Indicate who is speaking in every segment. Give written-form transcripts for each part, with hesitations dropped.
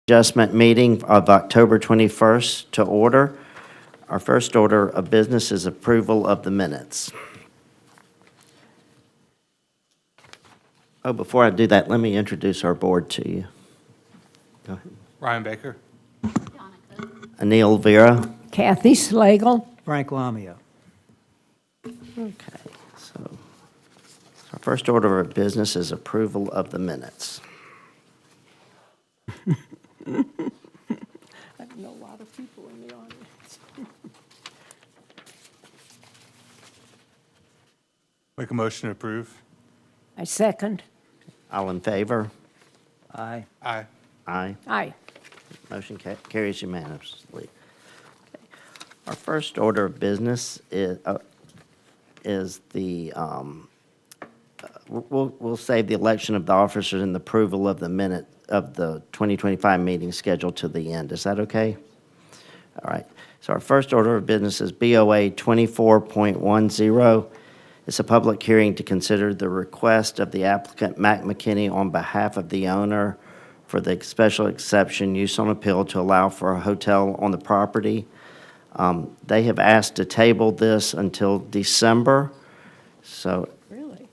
Speaker 1: Adjustment meeting of October 21st to order. Our first order of business is approval of the minutes. Oh, before I do that, let me introduce our board to you. Go ahead.
Speaker 2: Ryan Baker.
Speaker 1: Anil Vera.
Speaker 3: Kathy Slagle.
Speaker 4: Frank Lamia.
Speaker 1: Okay, so our first order of business is approval of the minutes.
Speaker 3: I know a lot of people in the audience.
Speaker 2: Make a motion to approve.
Speaker 3: I second.
Speaker 1: All in favor?
Speaker 4: Aye.
Speaker 2: Aye.
Speaker 1: Aye.
Speaker 3: Aye.
Speaker 1: Motion carries unanimously. Okay. Our first order of business is the, we'll save the election of the officers and the approval of the minute of the 2025 meeting scheduled to the end. Is that okay? All right. So our first order of business is BOA 24.10. It's a public hearing to consider the request of the applicant, Mac McKinney, on behalf of the owner for the special exception use on appeal to allow for a hotel on the property. They have asked to table this until December, so
Speaker 3: Really?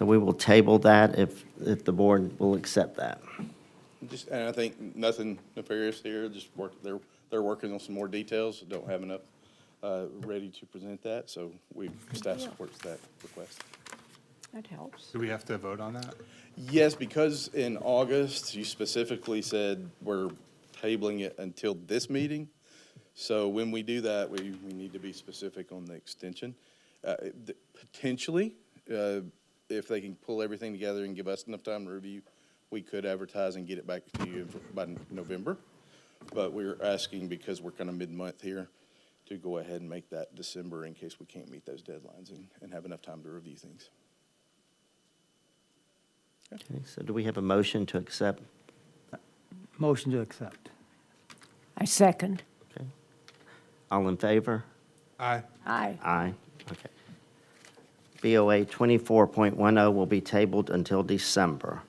Speaker 1: we will table that if the board will accept that.
Speaker 5: And I think nothing nefarious here, just they're working on some more details, don't have enough ready to present that, so staff supports that request.
Speaker 3: That helps.
Speaker 2: Do we have to vote on that?
Speaker 5: Yes, because in August, you specifically said we're tabling it until this meeting, so when we do that, we need to be specific on the extension. Potentially, if they can pull everything together and give us enough time to review, we could advertise and get it back to you by November. But we're asking, because we're kind of mid-month here, to go ahead and make that December in case we can't meet those deadlines and have enough time to review things.
Speaker 1: Okay, so do we have a motion to accept?
Speaker 4: Motion to accept.
Speaker 3: I second.
Speaker 1: Okay. All in favor?
Speaker 2: Aye.
Speaker 3: Aye.
Speaker 1: Aye. Okay. BOA 24.10 will be tabled until December.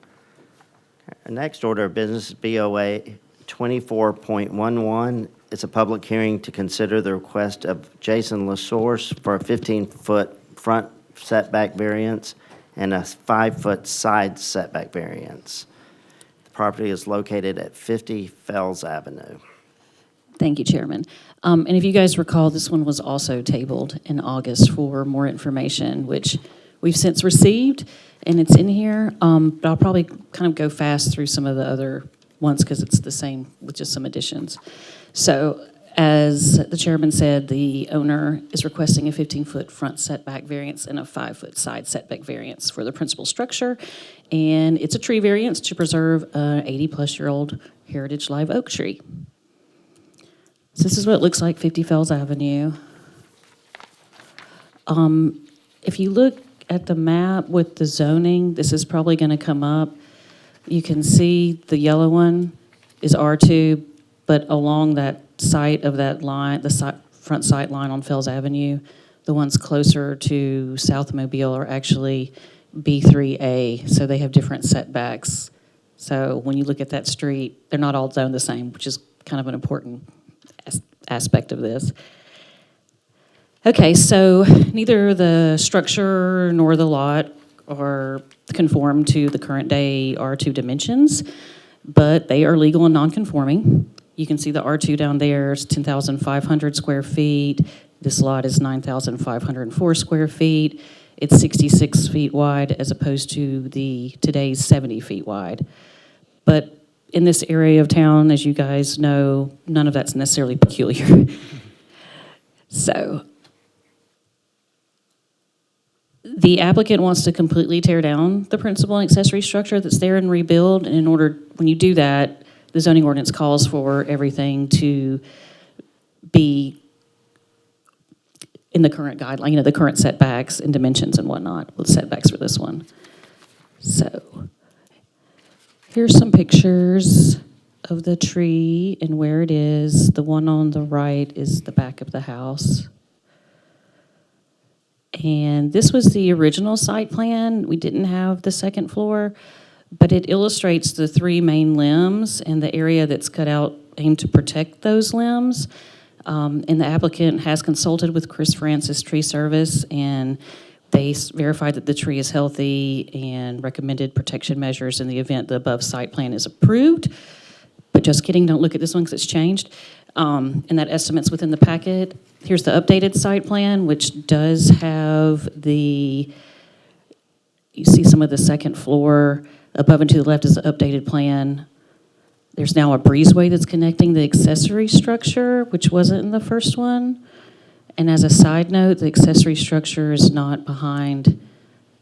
Speaker 1: Our next order of business is BOA 24.11. It's a public hearing to consider the request of Jason LaSource for a 15-foot front setback variance and a 5-foot side setback variance. The property is located at 50 Fells Avenue.
Speaker 6: Thank you, Chairman. And if you guys recall, this one was also tabled in August for more information, which we've since received, and it's in here. But I'll probably kind of go fast through some of the other ones because it's the same with just some additions. So as the chairman said, the owner is requesting a 15-foot front setback variance and a 5-foot side setback variance for the principal structure. And it's a tree variance to preserve an 80-plus-year-old heritage live oak tree. So this is what it looks like, 50 Fells Avenue. If you look at the map with the zoning, this is probably going to come up. You can see the yellow one is R2, but along that site of that line, the front sight line on Fells Avenue, the ones closer to South Mobile are actually B3A, so they have different setbacks. So when you look at that street, they're not all zoned the same, which is kind of an important aspect of this. Okay, so neither the structure nor the lot are conform to the current day R2 dimensions, but they are legal and non-conforming. You can see the R2 down there is 10,500 square feet. This lot is 9,504 square feet. It's 66 feet wide as opposed to today's 70 feet wide. But in this area of town, as you guys know, none of that's necessarily peculiar. So the applicant wants to completely tear down the principal and accessory structure that's there and rebuild. And in order, when you do that, the zoning ordinance calls for everything to be in the current guideline, the current setbacks and dimensions and whatnot, with setbacks for this one. So here's some pictures of the tree and where it is. The one on the right is the back of the house. And this was the original site plan. We didn't have the second floor, but it illustrates the three main limbs and the area that's cut out aimed to protect those limbs. And the applicant has consulted with Chris Francis Tree Service, and they verified that the tree is healthy and recommended protection measures in the event the above site plan is approved. But just kidding, don't look at this one because it's changed. And that estimate's within the packet. Here's the updated site plan, which does have you see some of the second floor. Above and to the left is the updated plan. There's now a breezeway that's connecting the accessory structure, which wasn't in the first one. And as a side note, the accessory structure is not behind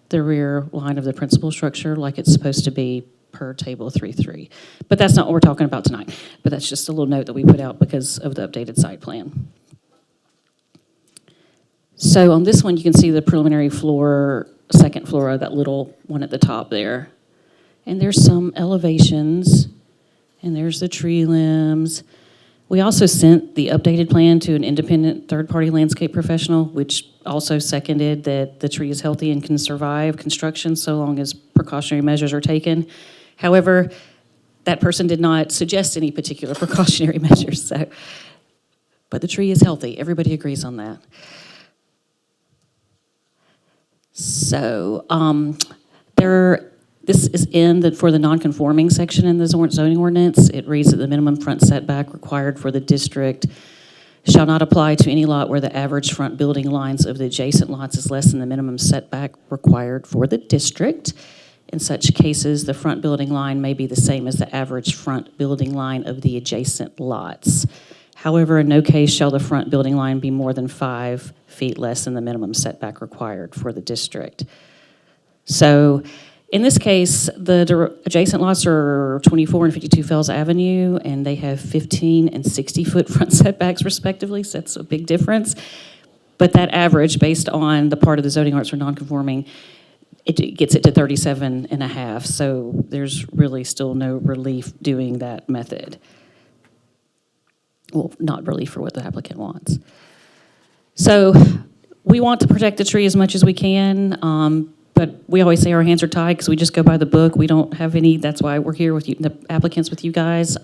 Speaker 6: the rear line of the principal structure like it's supposed to be per table 3.3. But that's not what we're talking about tonight. But that's just a little note that we put out because of the updated site plan. So on this one, you can see the preliminary floor, second floor of that little one at the top there. And there's some elevations, and there's the tree limbs. We also sent the updated plan to an independent third-party landscape professional, which also seconded that the tree is healthy and can survive construction so long as precautionary measures are taken. However, that person did not suggest any particular precautionary measures, but the tree is healthy. Everybody agrees on that. So this is for the non-conforming section in the zoning ordinance. It reads that the minimum front setback required for the district shall not apply to any lot where the average front building lines of the adjacent lots is less than the minimum setback required for the district. In such cases, the front building line may be the same as the average front building line of the adjacent lots. However, in no case shall the front building line be more than 5 feet less than the minimum setback required for the district. So in this case, the adjacent lots are 24 and 52 Fells Avenue, and they have 15 and 60-foot front setbacks respectively, so that's a big difference. But that average, based on the part of the zoning arts for non-conforming, it gets it to 37 and a half, so there's really still no relief doing that method. Well, not relief for what the applicant wants. So we want to protect the tree as much as we can, but we always say our hands are tied because we just go by the book. We don't have any, that's why we're here with you, the applicants with you guys.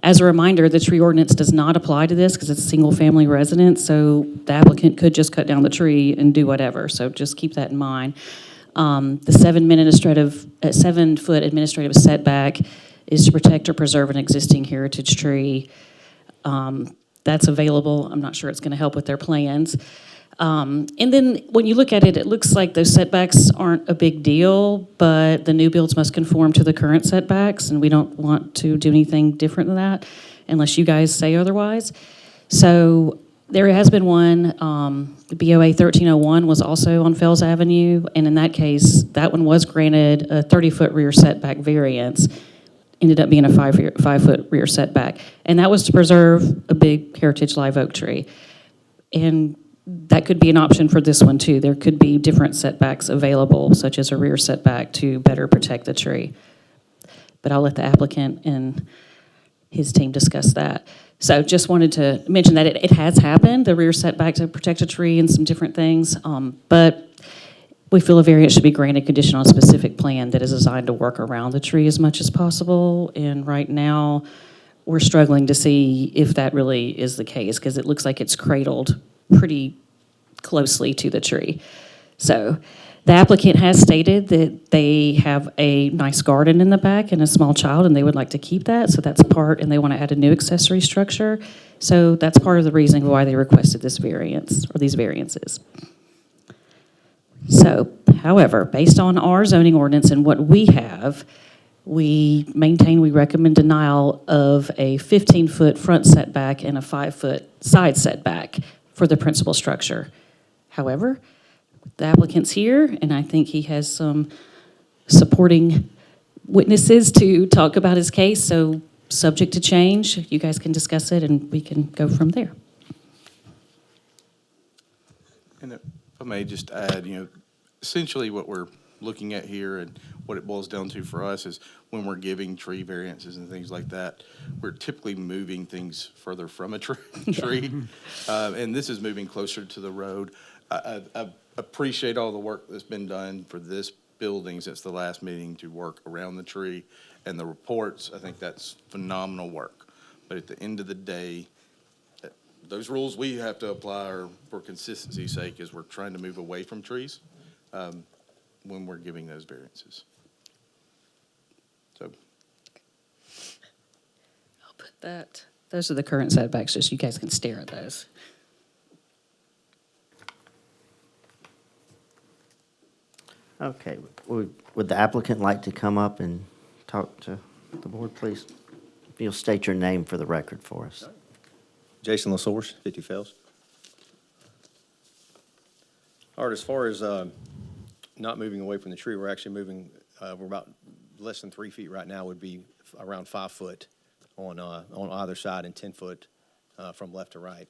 Speaker 6: As a reminder, the tree ordinance does not apply to this because it's a single-family residence, so the applicant could just cut down the tree and do whatever, so just keep that in mind. The 7-foot administrative setback is to protect or preserve an existing heritage tree. That's available. I'm not sure it's going to help with their plans. And then when you look at it, it looks like those setbacks aren't a big deal, but the new builds must conform to the current setbacks, and we don't want to do anything different than that unless you guys say otherwise. So there has been one, the BOA 1301 was also on Fells Avenue, and in that case, that one was granted a 30-foot rear setback variance. Ended up being a 5-foot rear setback. And that was to preserve a big heritage live oak tree. And that could be an option for this one too. There could be different setbacks available, such as a rear setback to better protect the tree. But I'll let the applicant and his team discuss that. So just wanted to mention that it has happened, the rear setback to protect a tree and some different things. But we feel a variance should be granted conditional on a specific plan that is designed to work around the tree as much as possible. And right now, we're struggling to see if that really is the case because it looks like it's cradled pretty closely to the tree. So the applicant has stated that they have a nice garden in the back and a small child, and they would like to keep that. So that's part, and they want to add a new accessory structure. So that's part of the reason why they requested this variance or these variances. So, however, based on our zoning ordinance and what we have, we recommend denial of a 15-foot front setback and a 5-foot side setback for the principal structure. However, the applicant's here, and I think he has some supporting witnesses to talk about his case, so subject to change, you guys can discuss it and we can go from there.
Speaker 5: And if I may just add, essentially what we're looking at here and what it boils down to for us is when we're giving tree variances and things like that, we're typically moving things further from a tree. And this is moving closer to the road. I appreciate all the work that's been done for this building since the last meeting to work around the tree. And the reports, I think that's phenomenal work. But at the end of the day, those rules we have to apply are for consistency's sake, as we're trying to move away from trees when we're giving those variances. So,
Speaker 6: I'll put that, those are the current setbacks, just so you guys can stare at those.
Speaker 1: Okay, would the applicant like to come up and talk to the board, please? If you'll state your name for the record for us.
Speaker 7: Jason LaSource, 50 Fells. All right, as far as not moving away from the tree, we're actually moving, we're about less than 3 feet right now, would be around 5 foot on either side and 10 foot from left to right.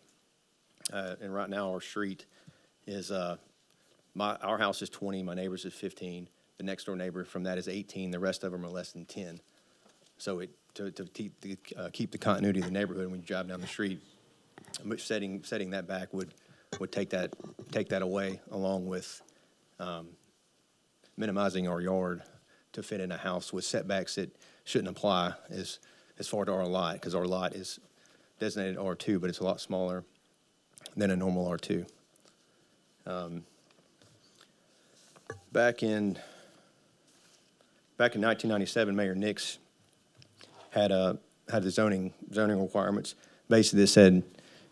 Speaker 7: And right now, our street is, our house is 20, my neighbor's is 15. The next door neighbor from that is 18, the rest of them are less than 10. So to keep the continuity of the neighborhood when you drive down the street, setting that back would take that away, along with minimizing our yard to fit in a house with setbacks that shouldn't apply as far to our lot, because our lot is designated R2, but it's a lot smaller than a normal R2. Back in 1997, Mayor Nix had the zoning requirements. Basically, they said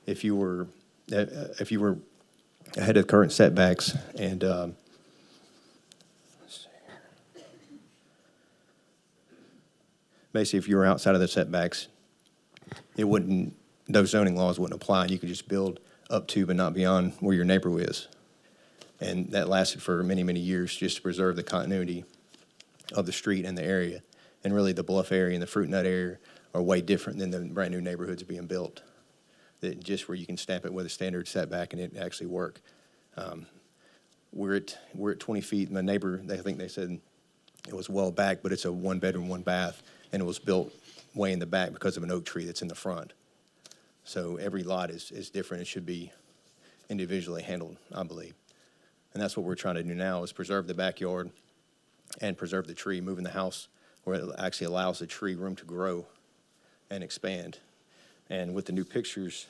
Speaker 7: if you were ahead of current setbacks and let's see here. Basically, if you were outside of the setbacks, those zoning laws wouldn't apply, and you could just build up to but not beyond where your neighbor is. And that lasted for many, many years, just to preserve the continuity of the street and the area. And really, the Bluff area and the Fruit Nut area are way different than the brand-new neighborhoods being built. That just where you can stamp it with a standard setback and it actually work. We're at 20 feet. My neighbor, I think they said it was well back, but it's a 1-bedroom, 1-bath, and it was built way in the back because of an oak tree that's in the front. So every lot is different. It should be individually handled, I believe. And that's what we're trying to do now, is preserve the backyard and preserve the tree, moving the house where it actually allows the tree room to grow and expand. And with the new pictures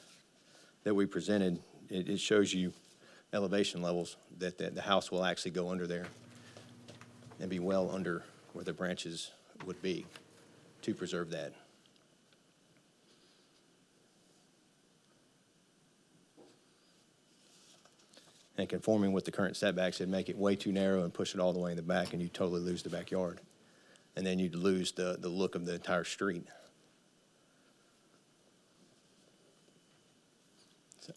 Speaker 7: that we presented, it shows you elevation levels that the house will actually go under there and be well under where the branches would be to preserve that. And conforming with the current setbacks, it'd make it way too narrow and push it all the way in the back, and you'd totally lose the backyard. And then you'd lose the look of the entire street. So.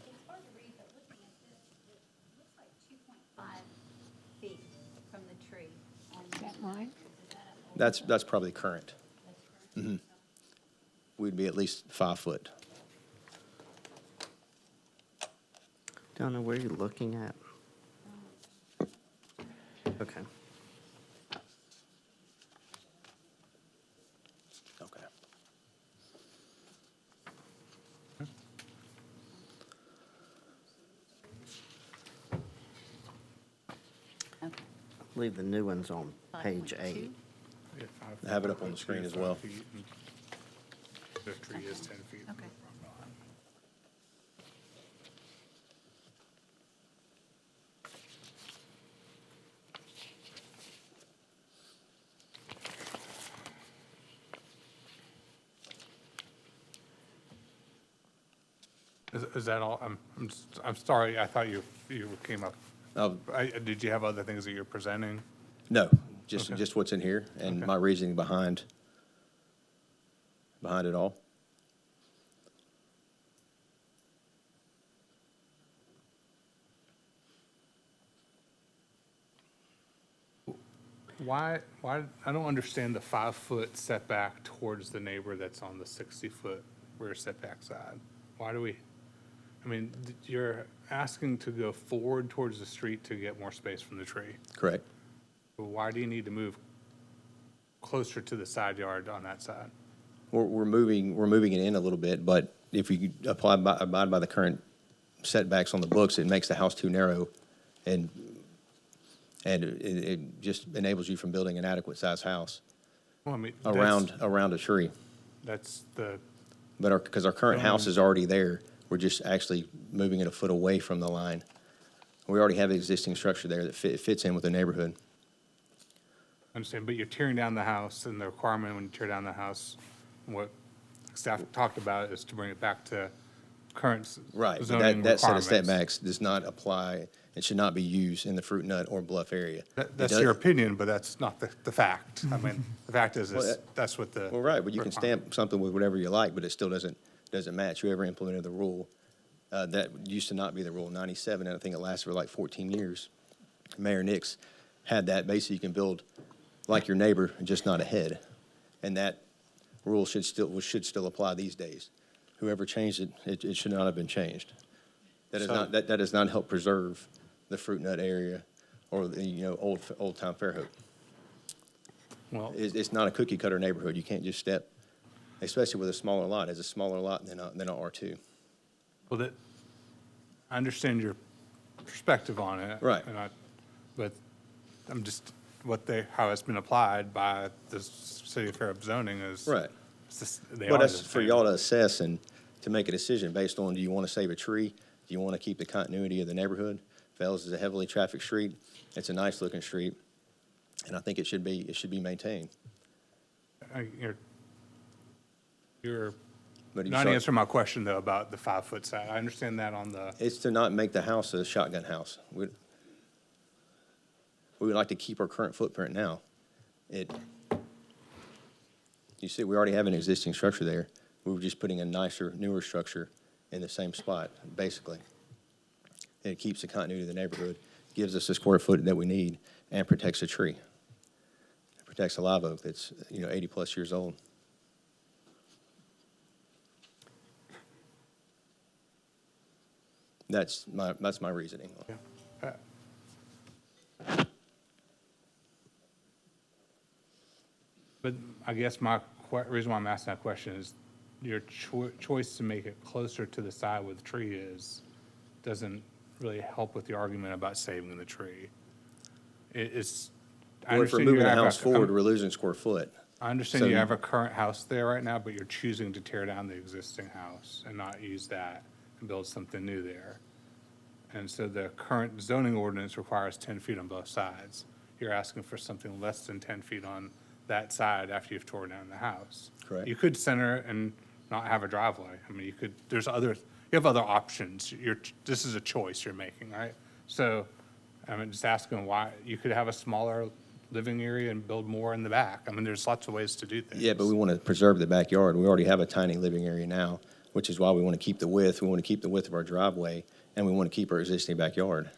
Speaker 8: It's hard to read, but looking at this, it looks like 2.5 feet from the tree.
Speaker 3: Is that mine?
Speaker 7: That's probably current. Mm-hmm. We'd be at least 5 foot.
Speaker 1: Donna, where are you looking at? Okay.
Speaker 7: Okay.
Speaker 8: Okay.
Speaker 1: I believe the new one's on page 8.
Speaker 7: I have it up on the screen as well.
Speaker 2: The tree is 10 feet.
Speaker 8: Okay.
Speaker 2: Is that all? I'm sorry, I thought you came up. Did you have other things that you're presenting?
Speaker 7: No,
Speaker 2: Okay.
Speaker 7: just what's in here and
Speaker 2: Okay.
Speaker 7: my reasoning behind it all.
Speaker 2: Why, I don't understand the 5-foot setback towards the neighbor that's on the 60-foot rear setback side. why do we, I mean, you're asking to go forward towards the street to get more space from the tree.
Speaker 7: Correct.
Speaker 2: But why do you need to move closer to the side yard on that side?
Speaker 7: We're moving it in a little bit, but if we abide by the current setbacks on the books, it makes the house too narrow, and it just enables you from building an adequate sized house
Speaker 2: Well, I mean,
Speaker 7: around a tree.
Speaker 2: that's the,
Speaker 7: But because our current house is already there, we're just actually moving it a foot away from the line. We already have an existing structure there that fits in with the neighborhood.
Speaker 2: I understand, but you're tearing down the house, and the requirement when you tear down the house, what staff talked about is to bring it back to current
Speaker 7: Right, but
Speaker 2: zoning
Speaker 7: that set of
Speaker 2: requirements.
Speaker 7: setbacks does not apply, it should not be used in the Fruit Nut or Bluff area.
Speaker 2: That's your opinion, but that's not the fact. I mean, the fact is
Speaker 7: Well,
Speaker 2: that's what the.
Speaker 7: Well, right, but you can
Speaker 2: requirement-
Speaker 7: stamp something with whatever you like, but it still doesn't match. Whoever implemented the rule, that used to not be the rule, 97, and I think it lasted for like 14 years. Mayor Nix had that, basically you can build like your neighbor, just not ahead. And that rule should still apply these days. Whoever changed it, it should not have been changed. That does not help preserve the Fruit Nut area or the, old town Fairhope.
Speaker 2: Well,
Speaker 7: It's not a cookie cutter neighborhood. You can't just step, especially with a smaller lot. It's a smaller lot than a R2.
Speaker 2: well, I understand your perspective on it.
Speaker 7: Right.
Speaker 2: But I'm just, how it's been applied by the city of Fairhope zoning is.
Speaker 7: Right.
Speaker 2: it's just- they
Speaker 7: But
Speaker 2: are
Speaker 7: that's
Speaker 2: the
Speaker 7: for
Speaker 2: same.
Speaker 7: y'all to assess and to make a decision based on, do you want to save a tree? Do you want to keep the continuity of the neighborhood? Fells is a heavily trafficked street. It's a nice looking street. And I think it should be maintained.
Speaker 2: You're
Speaker 7: But you
Speaker 2: not
Speaker 7: start-
Speaker 2: answering my question, though, about the 5-foot side. I understand that on the,
Speaker 7: It's to not make the house a shotgun house. We would like to keep our current footprint now. You see, we already have an existing structure there. We were just putting a nicer, newer structure in the same spot, basically. It keeps the continuity of the neighborhood, gives us the square foot that we need, and protects a tree. It protects a live oak that's, 80-plus years old. That's my reasoning.
Speaker 2: but I guess my reason why I'm asking that question is your choice to make it closer to the side where the tree doesn't really help with the argument about saving the tree. It's, I
Speaker 7: Well, if we're
Speaker 2: understand you
Speaker 7: moving the
Speaker 2: have
Speaker 7: house forward, we're losing square foot.
Speaker 2: I understand
Speaker 7: So
Speaker 2: you
Speaker 7: you-
Speaker 2: have a current house there right now, but you're choosing to tear down the existing house and not use that and build something new there. And so the current zoning ordinance requires 10 feet on both sides. You're asking for something less than 10 feet on that side after you've torn down the house.
Speaker 7: Correct.
Speaker 2: You could center it and not have a driveway. I mean, you have other options. This is a choice you're making, right? So I'm just asking why, you could have a smaller living area and build more in the back. I mean, there's lots of ways to do things.
Speaker 7: Yeah, but we want to preserve the backyard. We already have a tiny living area now, which is why we want to keep the width. We want to keep the width of our driveway, and we want to keep our existing backyard.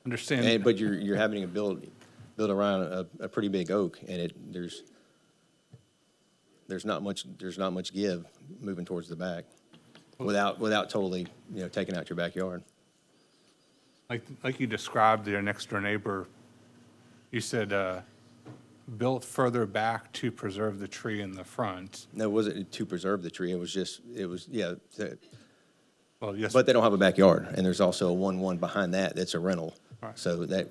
Speaker 2: Understand,
Speaker 7: But you're having to build around a pretty big oak, and there's not much give moving towards the back without totally, taking out your backyard.
Speaker 2: like you described your next door neighbor, you said, built further back to preserve the tree in the front.
Speaker 7: No, it wasn't to preserve the tree.
Speaker 2: Well, yes.
Speaker 7: But they don't have a backyard, and there's also a 1-1 behind that that's a rental.
Speaker 2: Right.
Speaker 7: So that,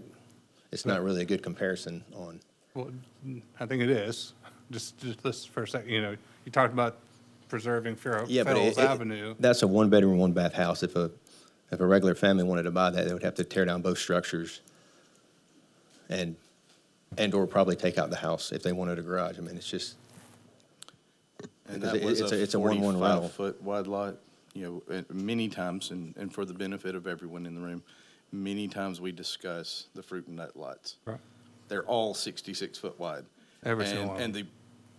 Speaker 7: it's not really a good comparison on.
Speaker 2: Well, I think it is. Just listen for a second, you talked about preserving
Speaker 7: Yeah, but
Speaker 2: Fells Avenue.
Speaker 7: that's a 1-bedroom, 1-bath house. If a regular family wanted to buy that, they would have to tear down both structures and/or probably take out the house if they wanted a garage. I mean, it's just,
Speaker 5: And
Speaker 7: Because
Speaker 5: that was
Speaker 7: it's
Speaker 5: a
Speaker 7: a 1-1 rental.
Speaker 5: 45-foot wide lot, and many times, and for the benefit of everyone in the room, many times we discuss the fruit and nut lots.
Speaker 2: Right.
Speaker 5: They're all 66-foot wide.
Speaker 2: Every single one.
Speaker 5: And the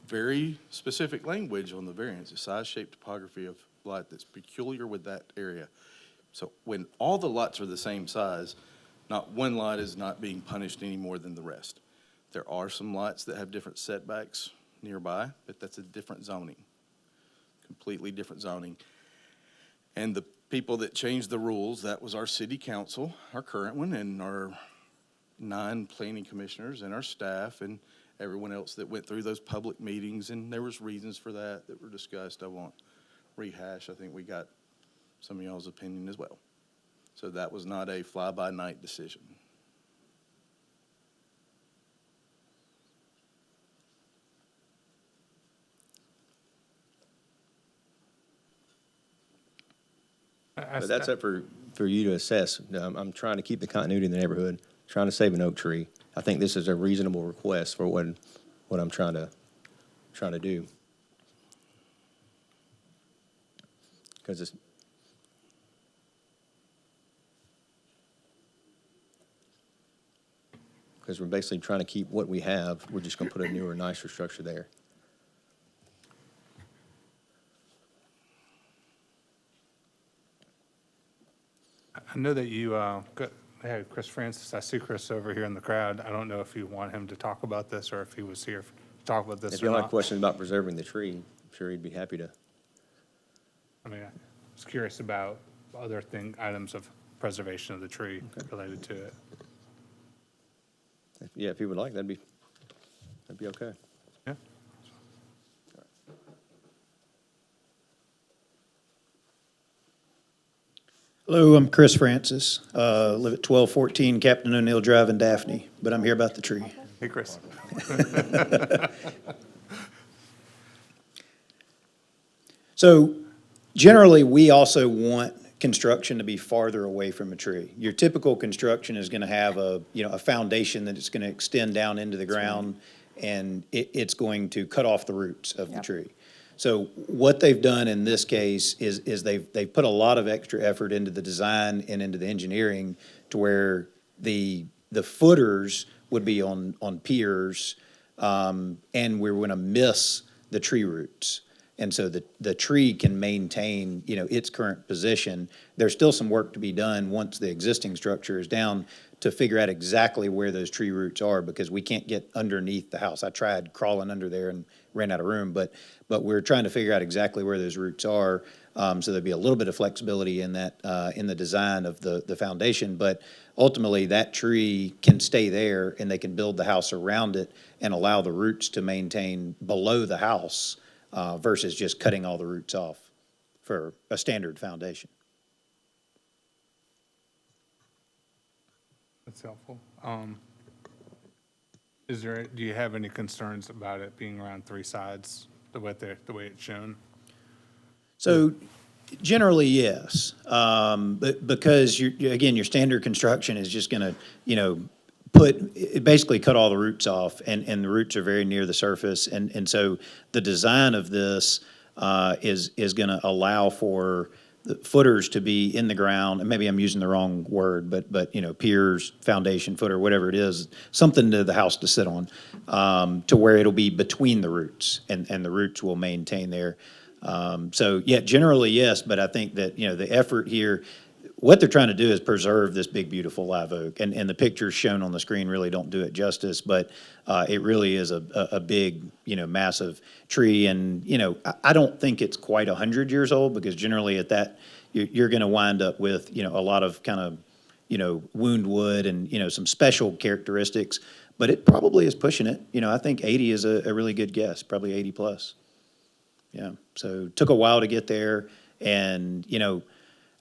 Speaker 5: very specific language on the variance, the size, shape, topography of lot that's peculiar with that area. So when all the lots are the same size, not one lot is not being punished any more than the rest. There are some lots that have different setbacks nearby, but that's a different zoning completely different zoning. And the people that changed the rules, that was our city council, our current one, and our 9 planning commissioners and our staff and everyone else that went through those public meetings, and there was reasons for that were discussed. I won't rehash. I think we got some of y'all's opinion as well. So that was not a fly-by-night decision.
Speaker 7: But that's up for you to assess. I'm trying to keep the continuity in the neighborhood, trying to save an oak tree. I think this is a reasonable request for what I'm trying to do. Because we're basically trying to keep what we have. We're just gonna put a newer, nicer structure there.
Speaker 2: I know that you had Chris Francis. I see Chris over here in the crowd. I don't know if you want him to talk about this or if he was here to talk about this
Speaker 7: If
Speaker 2: or
Speaker 7: you have
Speaker 2: not.
Speaker 7: questions about preserving the tree, I'm sure he'd be happy to.
Speaker 2: I mean, I was curious about other items of preservation of the tree related to it.
Speaker 7: Yeah, if he would like, that'd be okay.
Speaker 2: Yeah.
Speaker 9: Hello, I'm Chris Francis. Live at 1214 Captain O'Neill Drive in Daphne, but I'm here about the tree.
Speaker 2: Hey, Chris.
Speaker 9: So generally, we also want construction to be farther away from a tree. Your typical construction is going to have a foundation that it's going to extend down into the ground, and it's going to cut off the roots of the tree. So what they've done in this case is they've put a lot of extra effort into the design and into the engineering to where the footers would be on piers, and we're going to miss the tree roots. And so the tree can maintain, its current position. There's still some work to be done once the existing structure is down to figure out exactly where those tree roots are, because we can't get underneath the house. I tried crawling under there and ran out of room, but we're trying to figure out exactly where those roots are. So there'd be a little bit of flexibility in that, in the design of the foundation, but ultimately that tree can stay there and they can build the house around it and allow the roots to maintain below the house, versus just cutting all the roots off for a standard foundation.
Speaker 2: That's helpful. Do you have any concerns about it being around 3 sides, the way it's shown?
Speaker 9: So generally, yes. But because again, your standard construction is just gonna, basically cut all the roots off, and the roots are very near the surface. And so the design of this, is gonna allow for the footers to be in the ground, and maybe I'm using the wrong word, but piers, foundation, footer, whatever it is, something to the house to sit on, to where it'll be between the roots, and the roots will maintain there. So yeah, generally, yes, but I think that, the effort here, what they're trying to do is preserve this big, beautiful live oak, and the pictures shown on the screen really don't do it justice, but it really is a big, massive tree, and, I don't think it's quite 100 years old, because generally at that, you're gonna wind up with, a lot of kind of, wound wood and, some special characteristics, but it probably is pushing it. I think 80 is a really good guess, probably 80 plus. Yeah, so it took a while to get there, and,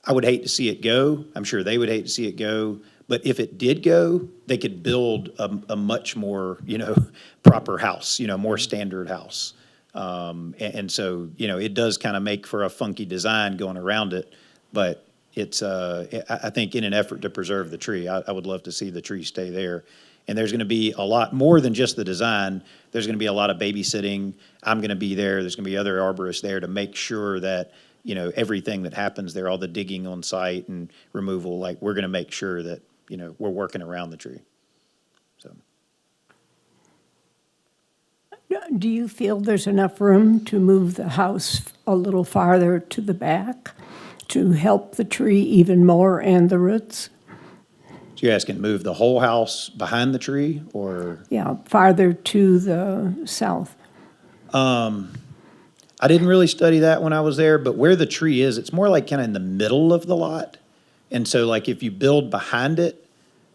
Speaker 9: I would hate to see it go. I'm sure they would hate to see it go. But if it did go, they could build a much more, proper house, more standard house. And so, it does kind of make for a funky design going around it. But it's, I think in an effort to preserve the tree, I would love to see the tree stay there. And there's going to be a lot more than just the design. There's going to be a lot of babysitting. I'm going to be there. There's going to be other arborists there to make sure that, everything that happens there, all the digging on site and removal, like, we're going to make sure that, we're working around the tree. So,
Speaker 3: Do you feel there's enough room to move the house a little farther to the back to help the tree even more and the roots?
Speaker 9: so you're asking move the whole house behind the tree, or?
Speaker 3: Yeah, farther to the south.
Speaker 9: I didn't really study that when I was there, but where the tree is, it's more like kind of in the middle of the lot. And so like if you build behind it,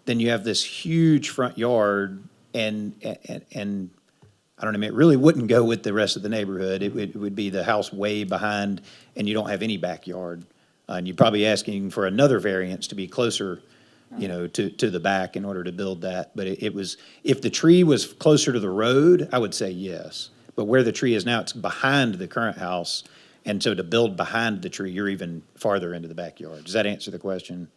Speaker 9: then you have this huge front yard and I don't know, it really wouldn't go with the rest of the neighborhood. It would be the house way behind and you don't have any backyard. And you're probably asking for another variance to be closer, to the back in order to build that. But it was, if the tree was closer to the road, I would say yes. But where the tree is now, it's behind the current house. And so to build behind the tree, you're even farther into the backyard. Does that answer the question?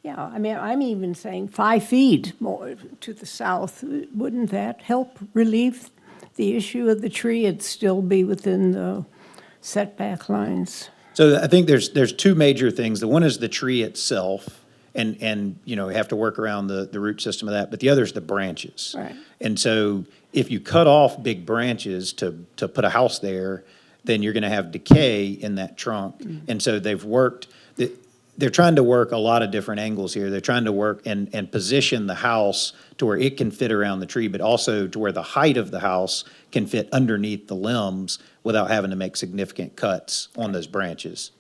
Speaker 3: Yeah, I mean, I'm even saying 5 feet more to the south. Wouldn't that help relieve the issue of the tree? It'd still be within the setback lines.
Speaker 9: So I think there's two major things. The one is the tree itself, and we have to work around the root system of that, but the other is the branches.
Speaker 3: Right.
Speaker 9: And so if you cut off big branches to put a house there, then you're gonna have decay in that trunk. And so they're trying to work a lot of different angles here. They're trying to work and position the house to where it can fit around the tree, but also to where the height of the house can fit underneath the limbs without having to make significant cuts on those branches.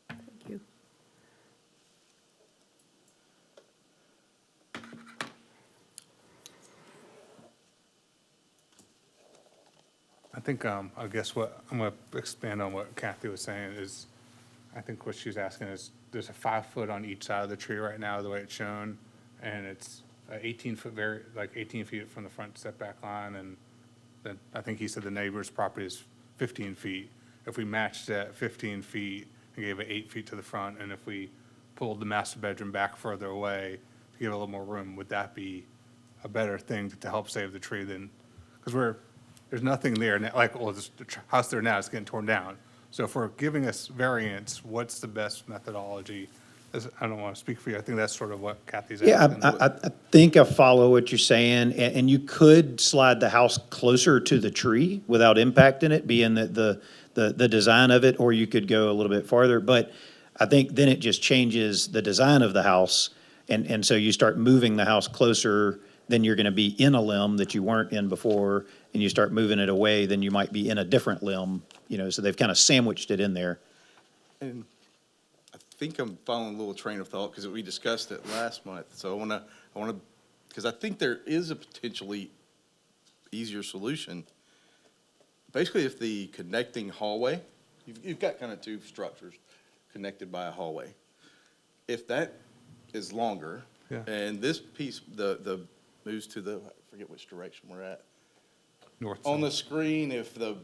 Speaker 3: Thank you.
Speaker 2: I think, I guess what, I'm gonna expand on what Kathy was saying is, I think what she's asking is, there's a 5 foot on each side of the tree right now, the way it's shown, and it's 18 foot, 18 feet from the front setback line, and then I think he said the neighbor's property is 15 feet. If we matched that 15 feet and gave it 8 feet to the front, and if we pulled the master bedroom back further away to give it a little more room, would that be a better thing to help save the tree than, because there's nothing there, the house there now is getting torn down. So if we're giving us variance, what's the best methodology? I don't want to speak for you, I think that's sort of what Kathy's
Speaker 9: Yeah,
Speaker 2: asking.
Speaker 9: I think I follow what you're saying, and you could slide the house closer to the tree without impacting it, being that the design of it, or you could go a little bit farther, but I think then it just changes the design of the house, and so you start moving the house closer, then you're gonna be in a limb that you weren't in before, and you start moving it away, then you might be in a different limb, so they've kind of sandwiched it in there.
Speaker 5: And I think I'm following a little train of thought because we discussed it last month. So I want to, because I think there is a potentially easier solution. Basically, if the connecting hallway, you've got kind of two structures connected by a hallway. If that is longer,
Speaker 2: Yeah.
Speaker 5: and this piece, the moves to the, I forget which direction we're at.
Speaker 2: North
Speaker 5: On
Speaker 2: side.
Speaker 5: the screen, if the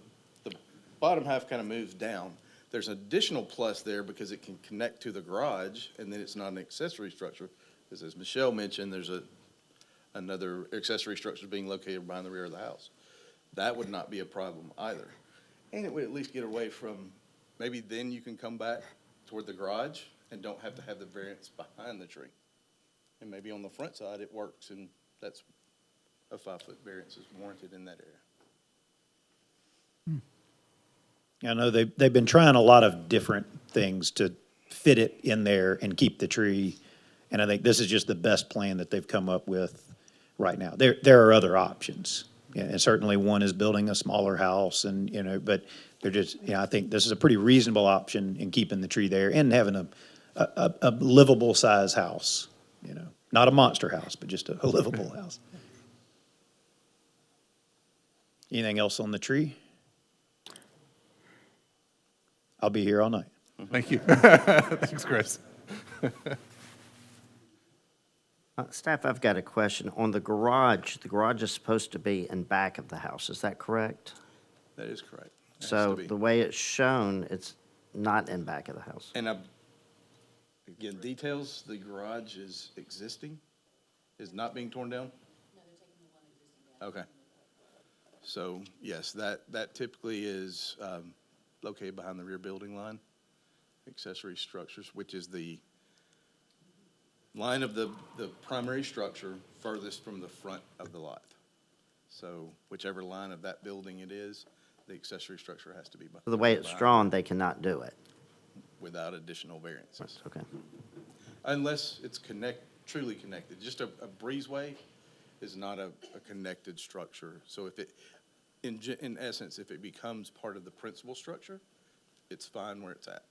Speaker 5: bottom half kind of moves down, there's an additional plus there because it can connect to the garage, and then it's not an accessory structure. Because as Michelle mentioned, there's another accessory structure being located behind the rear of the house. That would not be a problem either. And it would at least get away from, maybe then you can come back toward the garage and don't have to have the variance behind the tree. And maybe on the front side, it works, and that's a 5-foot variance is warranted in that area.
Speaker 9: I know they've been trying a lot of different things to fit it in there and keep the tree, and I think this is just the best plan that they've come up with right now. There are other options, and certainly one is building a smaller house, and, but they're just, I think this is a pretty reasonable option in keeping the tree there and having a livable size house, not a monster house, but just a livable house. Anything else on the tree? I'll be here all night.
Speaker 2: Thank you. Thanks, Chris.
Speaker 1: Staff, I've got a question. On the garage is supposed to be in back of the house, is that correct?
Speaker 5: That is correct. Has
Speaker 1: So
Speaker 5: to be.
Speaker 1: the way it's shown, it's not in back of the house.
Speaker 5: And again, details, the garage is existing, is not being torn down? No, they're taking the one existing down. Okay. So, yes, that typically is located behind the rear building line, accessory structures, which is the line of the primary structure furthest from the front of the lot. So whichever line of that building it is, the accessory structure has to be behind.
Speaker 1: The way it's drawn, they cannot do it.
Speaker 5: Without additional variances.
Speaker 1: Okay.
Speaker 5: Unless it's truly connected. Just a breezeway is not a connected structure. So in essence, if it becomes part of the principal structure, it's fine where it's at.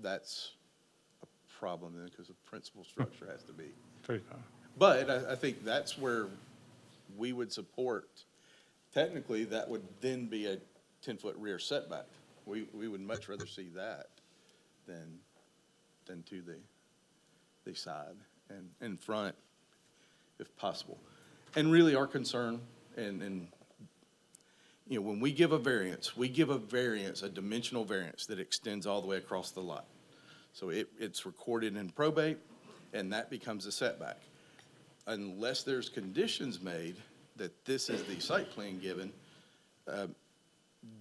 Speaker 5: That's a problem then, because the principal structure has to be.
Speaker 2: 35.
Speaker 5: But I think that's where we would support, technically, that would then be a 10-foot rear setback. We would much rather see that than to the side and in front, if possible. And really our concern, and you know, when we give a variance, a dimensional variance that extends all the way across the lot. So it's recorded in probate, and that becomes a setback. Unless there's conditions made that this is the site plan given,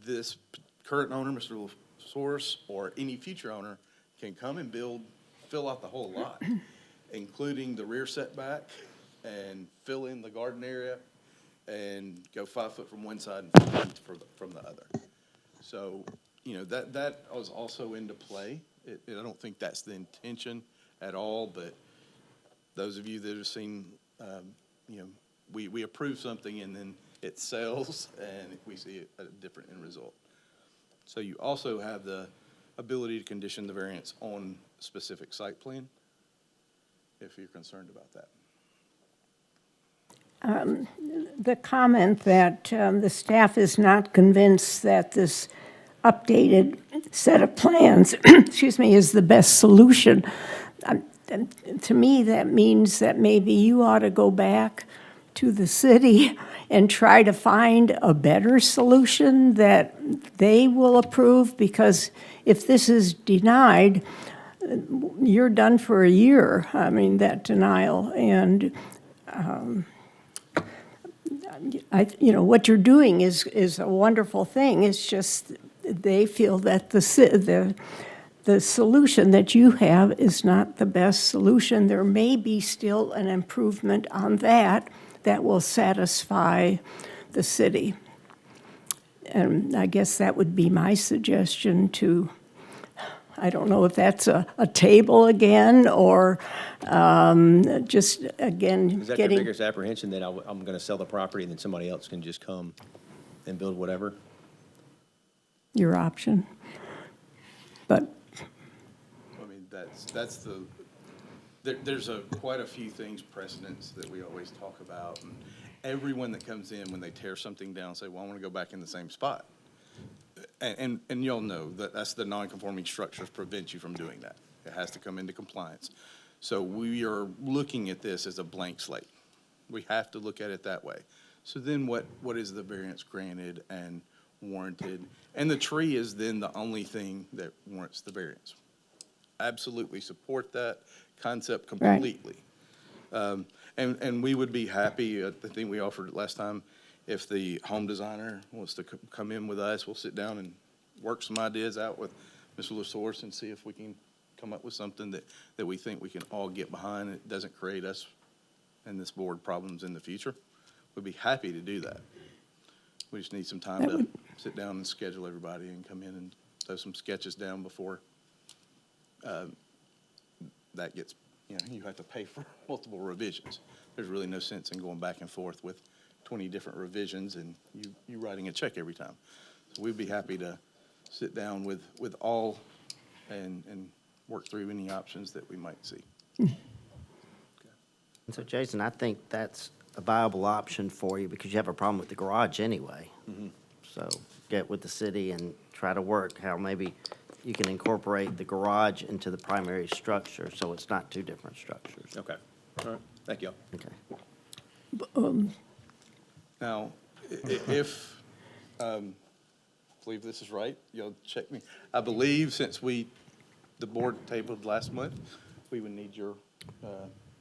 Speaker 5: this current owner, Mr. LaSource, or any future owner can come and fill out the whole lot, including the rear setback, and fill in the garden area, and go 5 foot from one side and 5 feet from the other. So, you know, that was also into play. I don't think that's the intention at all, but those of you that have seen, you know, we approve something and then it sells and we see a different end result. So you also have the ability to condition the variance on specific site plan, if you're concerned about that.
Speaker 3: The comment that the staff is not convinced that this updated set of plans, excuse me, is the best solution. To me, that means that maybe you ought to go back to the city and try to find a better solution that they will approve, because if this is denied, you're done for a year. I mean, that denial. And you know, what you're doing is a wonderful thing. It's just they feel that the solution that you have is not the best solution. There may be still an improvement on that will satisfy the city. And I guess that would be my suggestion to, I don't know if that's a table again, or just, again,
Speaker 7: Is that your biggest apprehension, that I'm going to sell the property and then somebody else can just come and build whatever?
Speaker 3: your option. But
Speaker 5: I mean, there's quite a few things, precedents that we always talk about. And everyone that comes in, when they tear something down, say, well, I want to go back in the same spot. And y'all know that that's the non-conforming structures prevent you from doing that. It has to come into compliance. So we are looking at this as a blank slate. We have to look at it that way. So then what is the variance granted and warranted? And the tree is then the only thing that warrants the variance. Absolutely support that concept completely. And we would be happy, I think we offered it last time, if the home designer wants to come in with us, we'll sit down and work some ideas out with Mr. LaSource and see if we can come up with something that we think we can all get behind. It doesn't create us and this board problems in the future. We'd be happy to do that. We just need some time to sit down and schedule everybody and come in and throw some sketches down before that gets, you know, you have to pay for multiple revisions. There's really no sense in going back and forth with 20 different revisions and you writing a check every time. So we'd be happy to sit down with all and work through any options that we might see.
Speaker 1: And so, Jason, I think that's a viable option for you because you have a problem with the garage anyway. So get with the city and try to work how maybe you can incorporate the garage into the primary structure so it's not two different structures.
Speaker 7: Okay. All right. Thank you.
Speaker 1: Okay.
Speaker 5: Now, if, believe this is right, you'll check me. I believe since the board tabled last month, we would need your, you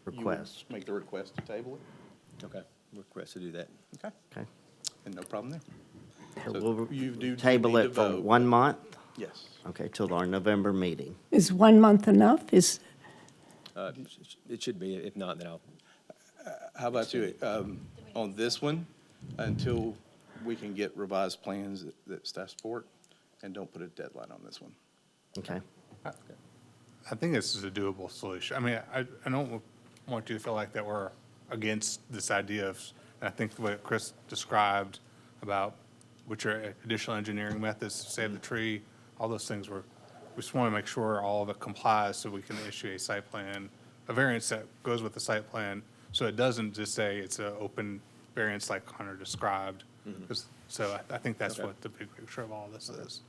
Speaker 5: would
Speaker 1: Request.
Speaker 5: make the request to table it.
Speaker 7: Okay. Request to do that.
Speaker 5: Okay.
Speaker 1: Okay.
Speaker 5: And no problem there.
Speaker 1: So
Speaker 5: So
Speaker 1: we'll
Speaker 5: you do
Speaker 1: table
Speaker 5: need to
Speaker 1: it for
Speaker 5: vote.
Speaker 1: 1 month?
Speaker 5: Yes.
Speaker 1: Okay, till our November meeting.
Speaker 3: is 1 month enough?
Speaker 7: It should be. If not, then I'll.
Speaker 5: How about you, on this one, until we can get revised plans that staff support, and don't put a deadline on this one?
Speaker 1: Okay.
Speaker 2: I think this is a doable solution. I mean, I don't want you to feel like that we're against this idea of, I think the way Chris described about which are additional engineering methods to save the tree, all those things we just want to make sure all of it complies so we can issue a site plan, a variance that goes with the site plan, so it doesn't just say it's an open variance like Hunter described. So I think that's what the big picture of all this is.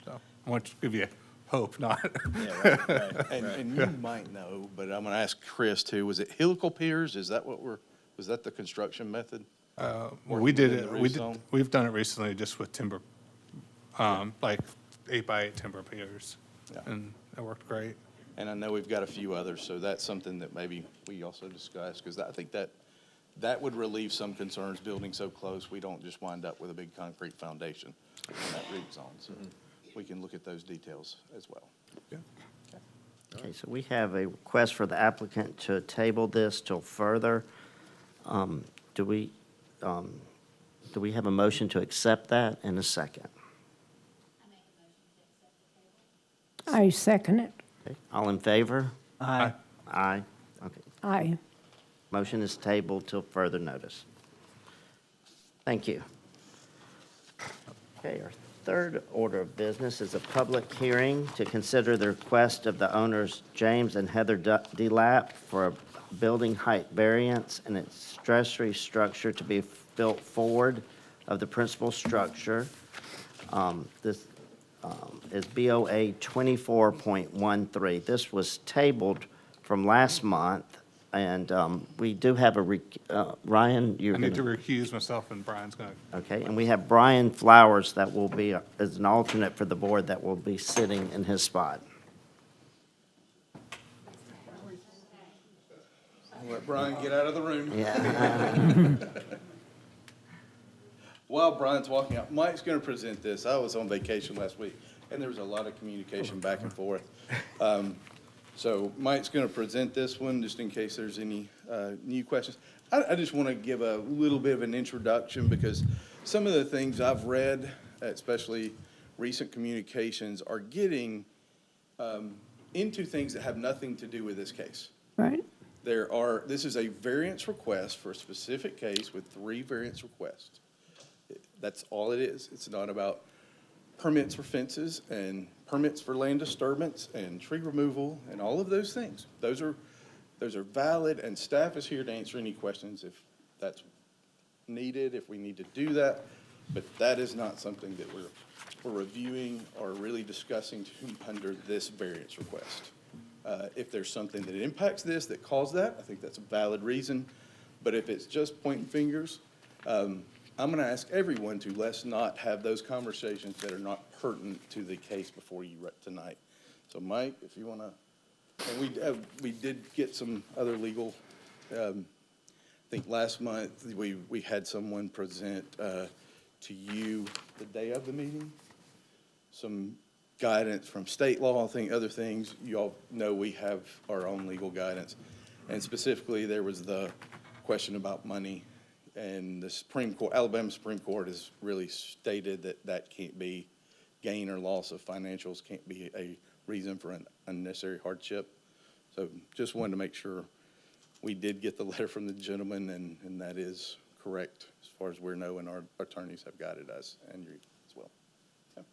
Speaker 2: So I want to give you hope, not.
Speaker 9: Yeah, right.
Speaker 5: And you might know, but I'm gonna ask Chris too, was it helical piers? Is that was that the construction method?
Speaker 2: Well,
Speaker 5: Working
Speaker 2: we did
Speaker 5: within
Speaker 2: it,
Speaker 5: the roof zone?
Speaker 2: we've done it recently just with timber, like 8x8 timber piers.
Speaker 5: Yeah.
Speaker 2: And it worked great.
Speaker 5: And I know we've got a few others, so that's something that maybe we also discuss, because I think that would relieve some concerns, building so close, we don't just wind up with a big concrete foundation in that root zone. So we can look at those details as well.
Speaker 1: Okay, so we have a request for the applicant to table this till further. Do we have a motion to accept that in a second?
Speaker 3: I second it.
Speaker 1: Okay, all in favor?
Speaker 4: Aye.
Speaker 1: Aye. Okay,
Speaker 3: Aye.
Speaker 1: motion is tabled till further notice. Thank you. Okay, our third order of business is a public hearing to consider the request of the owners James and Heather DeLapp for a building height variance and its accessory structure to be built forward of the principal structure. This is BOA 24.13. This was tabled from last month, and we do have Ryan, you're
Speaker 2: I
Speaker 1: going
Speaker 2: need to
Speaker 1: to...
Speaker 2: recuse myself, and Brian's going to.
Speaker 1: Okay, and we have Brian Flowers that will be, as an alternate for the board, that will be sitting in his spot.
Speaker 5: I'll let Brian get out of the room.
Speaker 1: Yeah.
Speaker 5: While Brian's walking out, Mike's going to present this. I was on vacation last week, and there was a lot of communication back and forth. So Mike's going to present this one, just in case there's any new questions. I just want to give a little bit of an introduction, because some of the things I've read, especially recent communications, are getting into things that have nothing to do with this case.
Speaker 3: Right?
Speaker 5: This is a variance request for a specific case with 3 variance requests. That's all it is. It's not about permits for fences and permits for land disturbance and tree removal and all of those things. Those are valid, and staff is here to answer any questions if that's needed, if we need to do that. But that is not something that we're reviewing or really discussing under this variance request. If there's something that impacts this that caused that, I think that's a valid reason. But if it's just pointing fingers, I'm going to ask everyone to let's not have those conversations that are not pertinent to the case before you tonight. So Mike, if you want to, and we did get some other legal, I think last month we had someone present to you the day of the meeting, some guidance from state law, I think other things. You all know we have our own legal guidance. And specifically, there was the question about money. And the Supreme Court, Alabama Supreme Court has really stated that that can't be, gain or loss of financials can't be a reason for an unnecessary hardship. So just wanted to make sure we did get the letter from the gentleman, and that is correct as far as we know, and our attorneys have guided us and you as well. Okay.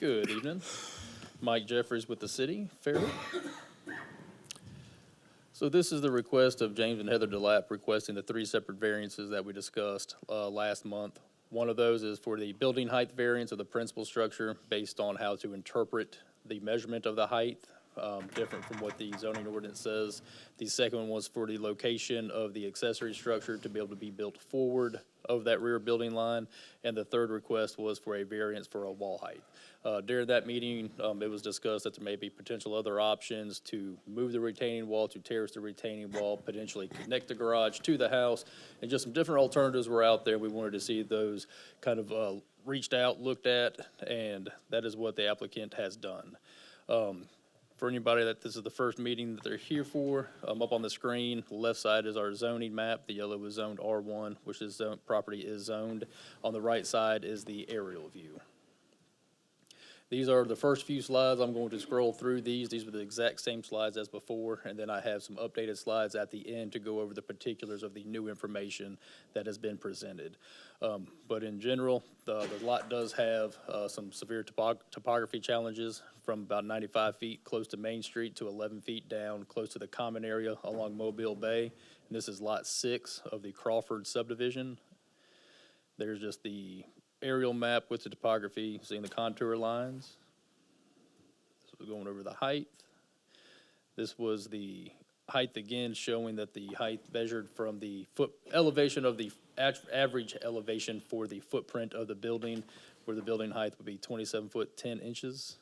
Speaker 10: Good evening. Mike Jeffries with the city, Fairhope. So this is the request of James and Heather DeLapp requesting the 3 separate variances that we discussed last month. One of those is for the building height variance of the principal structure based on how to interpret the measurement of the height, different from what the zoning ordinance says. The second one was for the location of the accessory structure to be able to be built forward of that rear building line. And the third request was for a variance for a wall height. During that meeting, it was discussed that there may be potential other options to move the retaining wall, to terrace the retaining wall, potentially connect the garage to the house, and just some different alternatives were out there. We wanted to see those kind of reached out, looked at, and that is what the applicant has done. For anybody that this is the first meeting that they're here for, up on the screen, the left side is our zoning map. The yellow is zoned R1, which is property is zoned. On the right side is the aerial view. These are the first few slides. I'm going to scroll through these. These were the exact same slides as before, and then I have some updated slides at the end to go over the particulars of the new information that has been presented. But in general, the lot does have some severe topography challenges from about 95 feet close to Main Street to 11 feet down close to the common area along Mobile Bay. And this is Lot 6 of the Crawford subdivision. There's just the aerial map with the topography, seeing the contour lines. This was going over the height. This was the height again, showing that the height measured from the foot elevation of the average elevation for the footprint of the building, where the building height would be 27 foot 10 inches.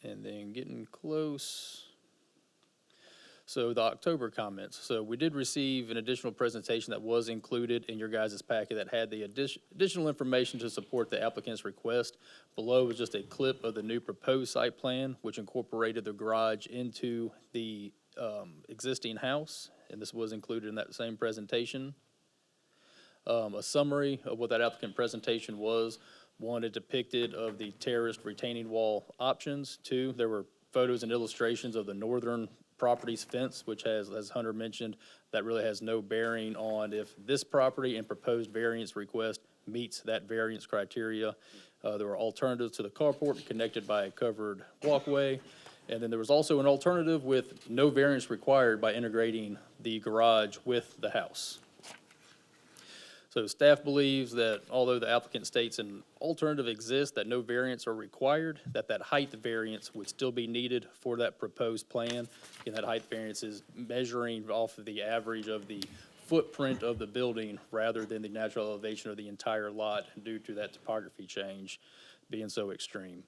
Speaker 10: And then getting close. So the October comments. So we did receive an additional presentation that was included in your guys' packet that had the additional information to support the applicant's request. Below was just a clip of the new proposed site plan, which incorporated the garage into the existing house, and this was included in that same presentation. A summary of what that applicant presentation was. One, it depicted of the terraced retaining wall options. Two, there were photos and illustrations of the northern property's fence, which has, as Hunter mentioned, that really has no bearing on if this property and proposed variance request meets that variance criteria. There were alternatives to the carport connected by a covered walkway. And then there was also an alternative with no variance required by integrating the garage with the house. So staff believes that although the applicant states an alternative exists, that no variants are required, that height variance would still be needed for that proposed plan. And that height variance is measuring off of the average of the footprint of the building rather than the natural elevation of the entire lot due to that topography change being so extreme.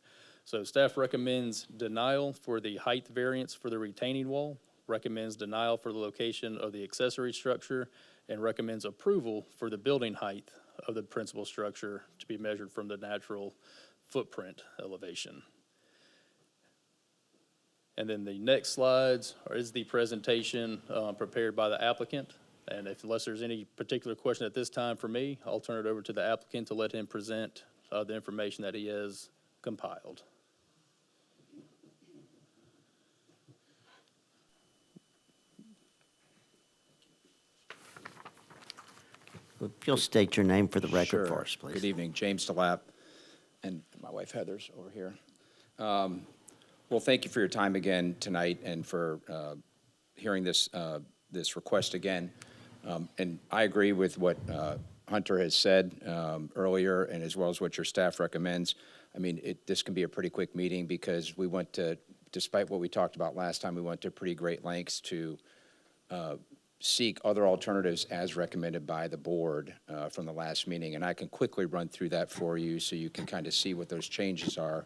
Speaker 10: So staff recommends denial for the height variance for the retaining wall, recommends denial for the location of the accessory structure, and recommends approval for the building height of the principal structure to be measured from the natural footprint elevation. And then the next slides is the presentation prepared by the applicant. And unless there's any particular question at this time for me, I'll turn it over to the applicant to let him present the information that he has compiled.
Speaker 1: If you'll state your name for the record for
Speaker 11: Sure.
Speaker 1: us, please.
Speaker 11: Good evening, James DeLapp, and my wife Heather's over here. Well, thank you for your time again tonight and for hearing this request again. And I agree with what Hunter has said earlier, and as well as what your staff recommends. I mean, this can be a pretty quick meeting because we went to, despite what we talked about last time, we went to pretty great lengths to seek other alternatives as recommended by the board from the last meeting. And I can quickly run through that for you so you can kind of see what those changes are.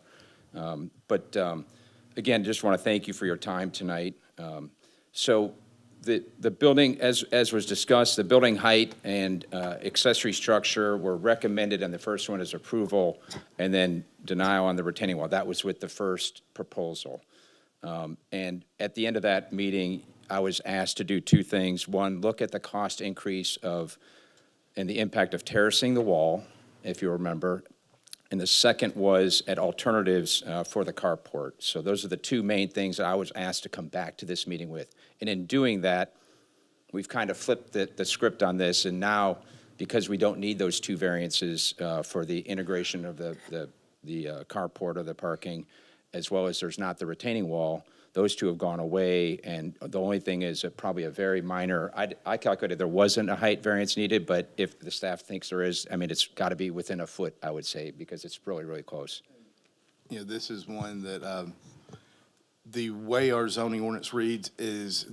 Speaker 11: But again, just want to thank you for your time tonight. So the building, as was discussed, the building height and accessory structure were recommended, and the first one is approval, and then denial on the retaining wall. That was with the first proposal. And at the end of that meeting, I was asked to do two things. One, look at the cost increase and the impact of terracing the wall, if you remember. And the second was at alternatives for the carport. So those are the two main things that I was asked to come back to this meeting with. And in doing that, we've kind of flipped the script on this. And now, because we don't need those two variances for the integration of the carport or the parking, as well as there's not the retaining wall, those two have gone away, and the only thing is probably a very minor, I calculated there wasn't a height variance needed, but if the staff thinks there is, I mean, it's got to be within a foot, I would say, because it's really, really close.
Speaker 5: You know, this is one that, the way our zoning ordinance reads is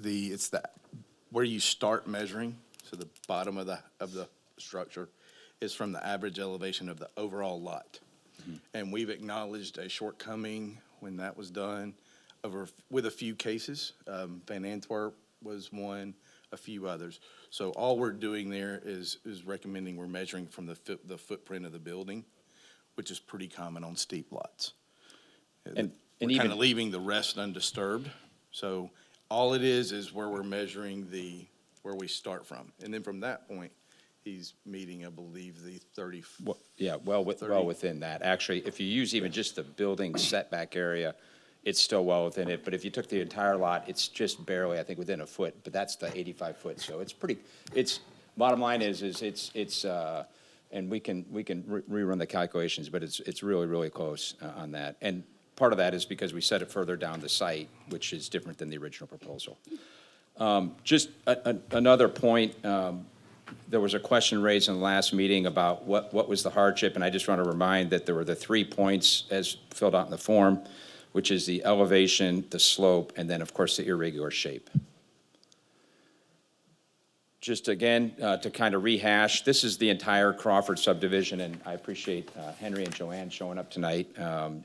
Speaker 5: where you start measuring, so the bottom of the structure is from the average elevation of the overall lot. Mm-hmm. And we've acknowledged a shortcoming when that was done with a few cases. Van Antwerp was one, a few others. So all we're doing there is recommending we're measuring from the footprint of the building, which is pretty common on steep lots.
Speaker 11: And
Speaker 5: We're
Speaker 11: even
Speaker 5: kind of leaving the rest undisturbed. So all it is where we're measuring where we start from. And then from that point, he's meeting, I believe, the 30.
Speaker 11: Yeah, well
Speaker 5: 30.
Speaker 11: within that. Actually, if you use even just the building setback area, it's still well within it. But if you took the entire lot, it's just barely, I think, within a foot, but that's the 85 foot. So it's pretty, bottom line is it's, and we can rerun the calculations, but it's really, really close on that. And part of that is because we set it further down the site, which is different than the original proposal. Just another point, there was a question raised in the last meeting about what was the hardship, and I just want to remind that there were the 3 points as filled out in the form, which is the elevation, the slope, and then, of course, the irregular shape. Just again, to kind of rehash, this is the entire Crawford subdivision, and I appreciate Henry and Joanne showing up tonight.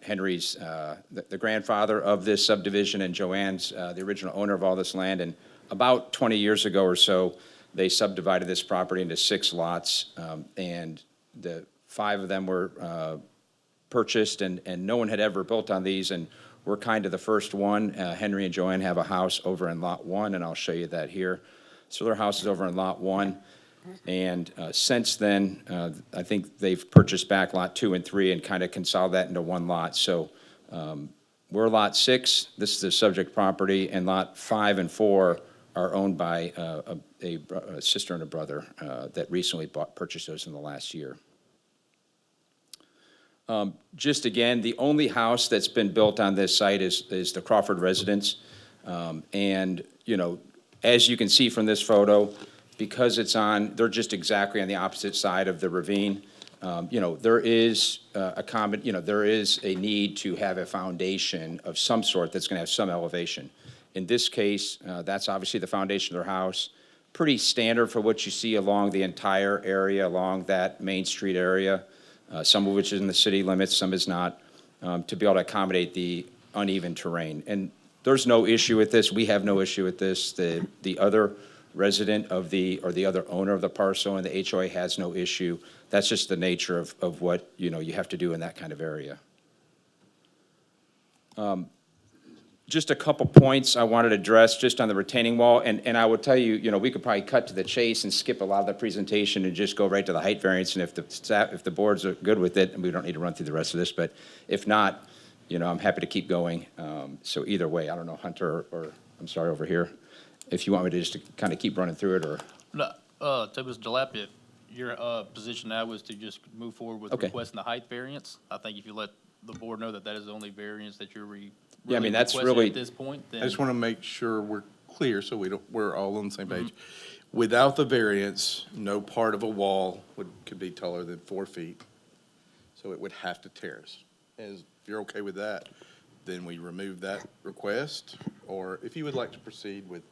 Speaker 11: Henry's the grandfather of this subdivision, and Joanne's the original owner of all this land, and about 20 years ago or so, they subdivided this property into 6 lots, and the 5 of them were purchased, and no one had ever built on these, and we're kind of the first one. Henry and Joanne have a house over in Lot 1, and I'll show you that here. So their house is over in Lot 1, and since then, I think they've purchased back Lot 2 and 3 and kind of consolidated that into one lot. So we're Lot 6, this is the subject property, and Lot 5 and 4 are owned by a sister and a brother that recently purchased those in the last year. Just again, the only house that's been built on this site is the Crawford residence. And, you know, as you can see from this photo, because they're just exactly on the opposite side of the ravine, you know, there is there is a need to have a foundation of some sort that's gonna have some elevation. In this case, that's obviously the foundation of their house. Pretty standard for what you see along the entire area, along that Main Street area. Some of which is in the city limits, some is not, to be able to accommodate the uneven terrain. And there's no issue with this. We have no issue with this. The other resident or the other owner of the parcel and the HOA has no issue. That's just the nature of what, you know, you have to do in that kind of area. Just a couple points I wanted to address just on the retaining wall, and I would tell you, you know, we could probably cut to the chase and skip a lot of the presentation and just go right to the height variance, and if the boards are good with it, and we don't need to run through the rest of this, but if not, you know, I'm happy to keep going. So either way, I don't know, Hunter, or I'm sorry, over here, if you want me to just kind of keep running through it, or.
Speaker 10: No, to Mr. Delap, if your position now was to just move forward with
Speaker 11: Okay.
Speaker 10: requesting the height variance, I think if you let the board know that that is the only variance that you're
Speaker 11: Yeah, I mean, that's
Speaker 10: requesting
Speaker 11: really-
Speaker 10: at this point, then.
Speaker 5: I just want to make sure we're clear, so we're all on the same page. Without the variance, no part of a wall could be taller than 4 feet, so it would have to terrace. If you're okay with that, then we remove that request, or if you would like to proceed with,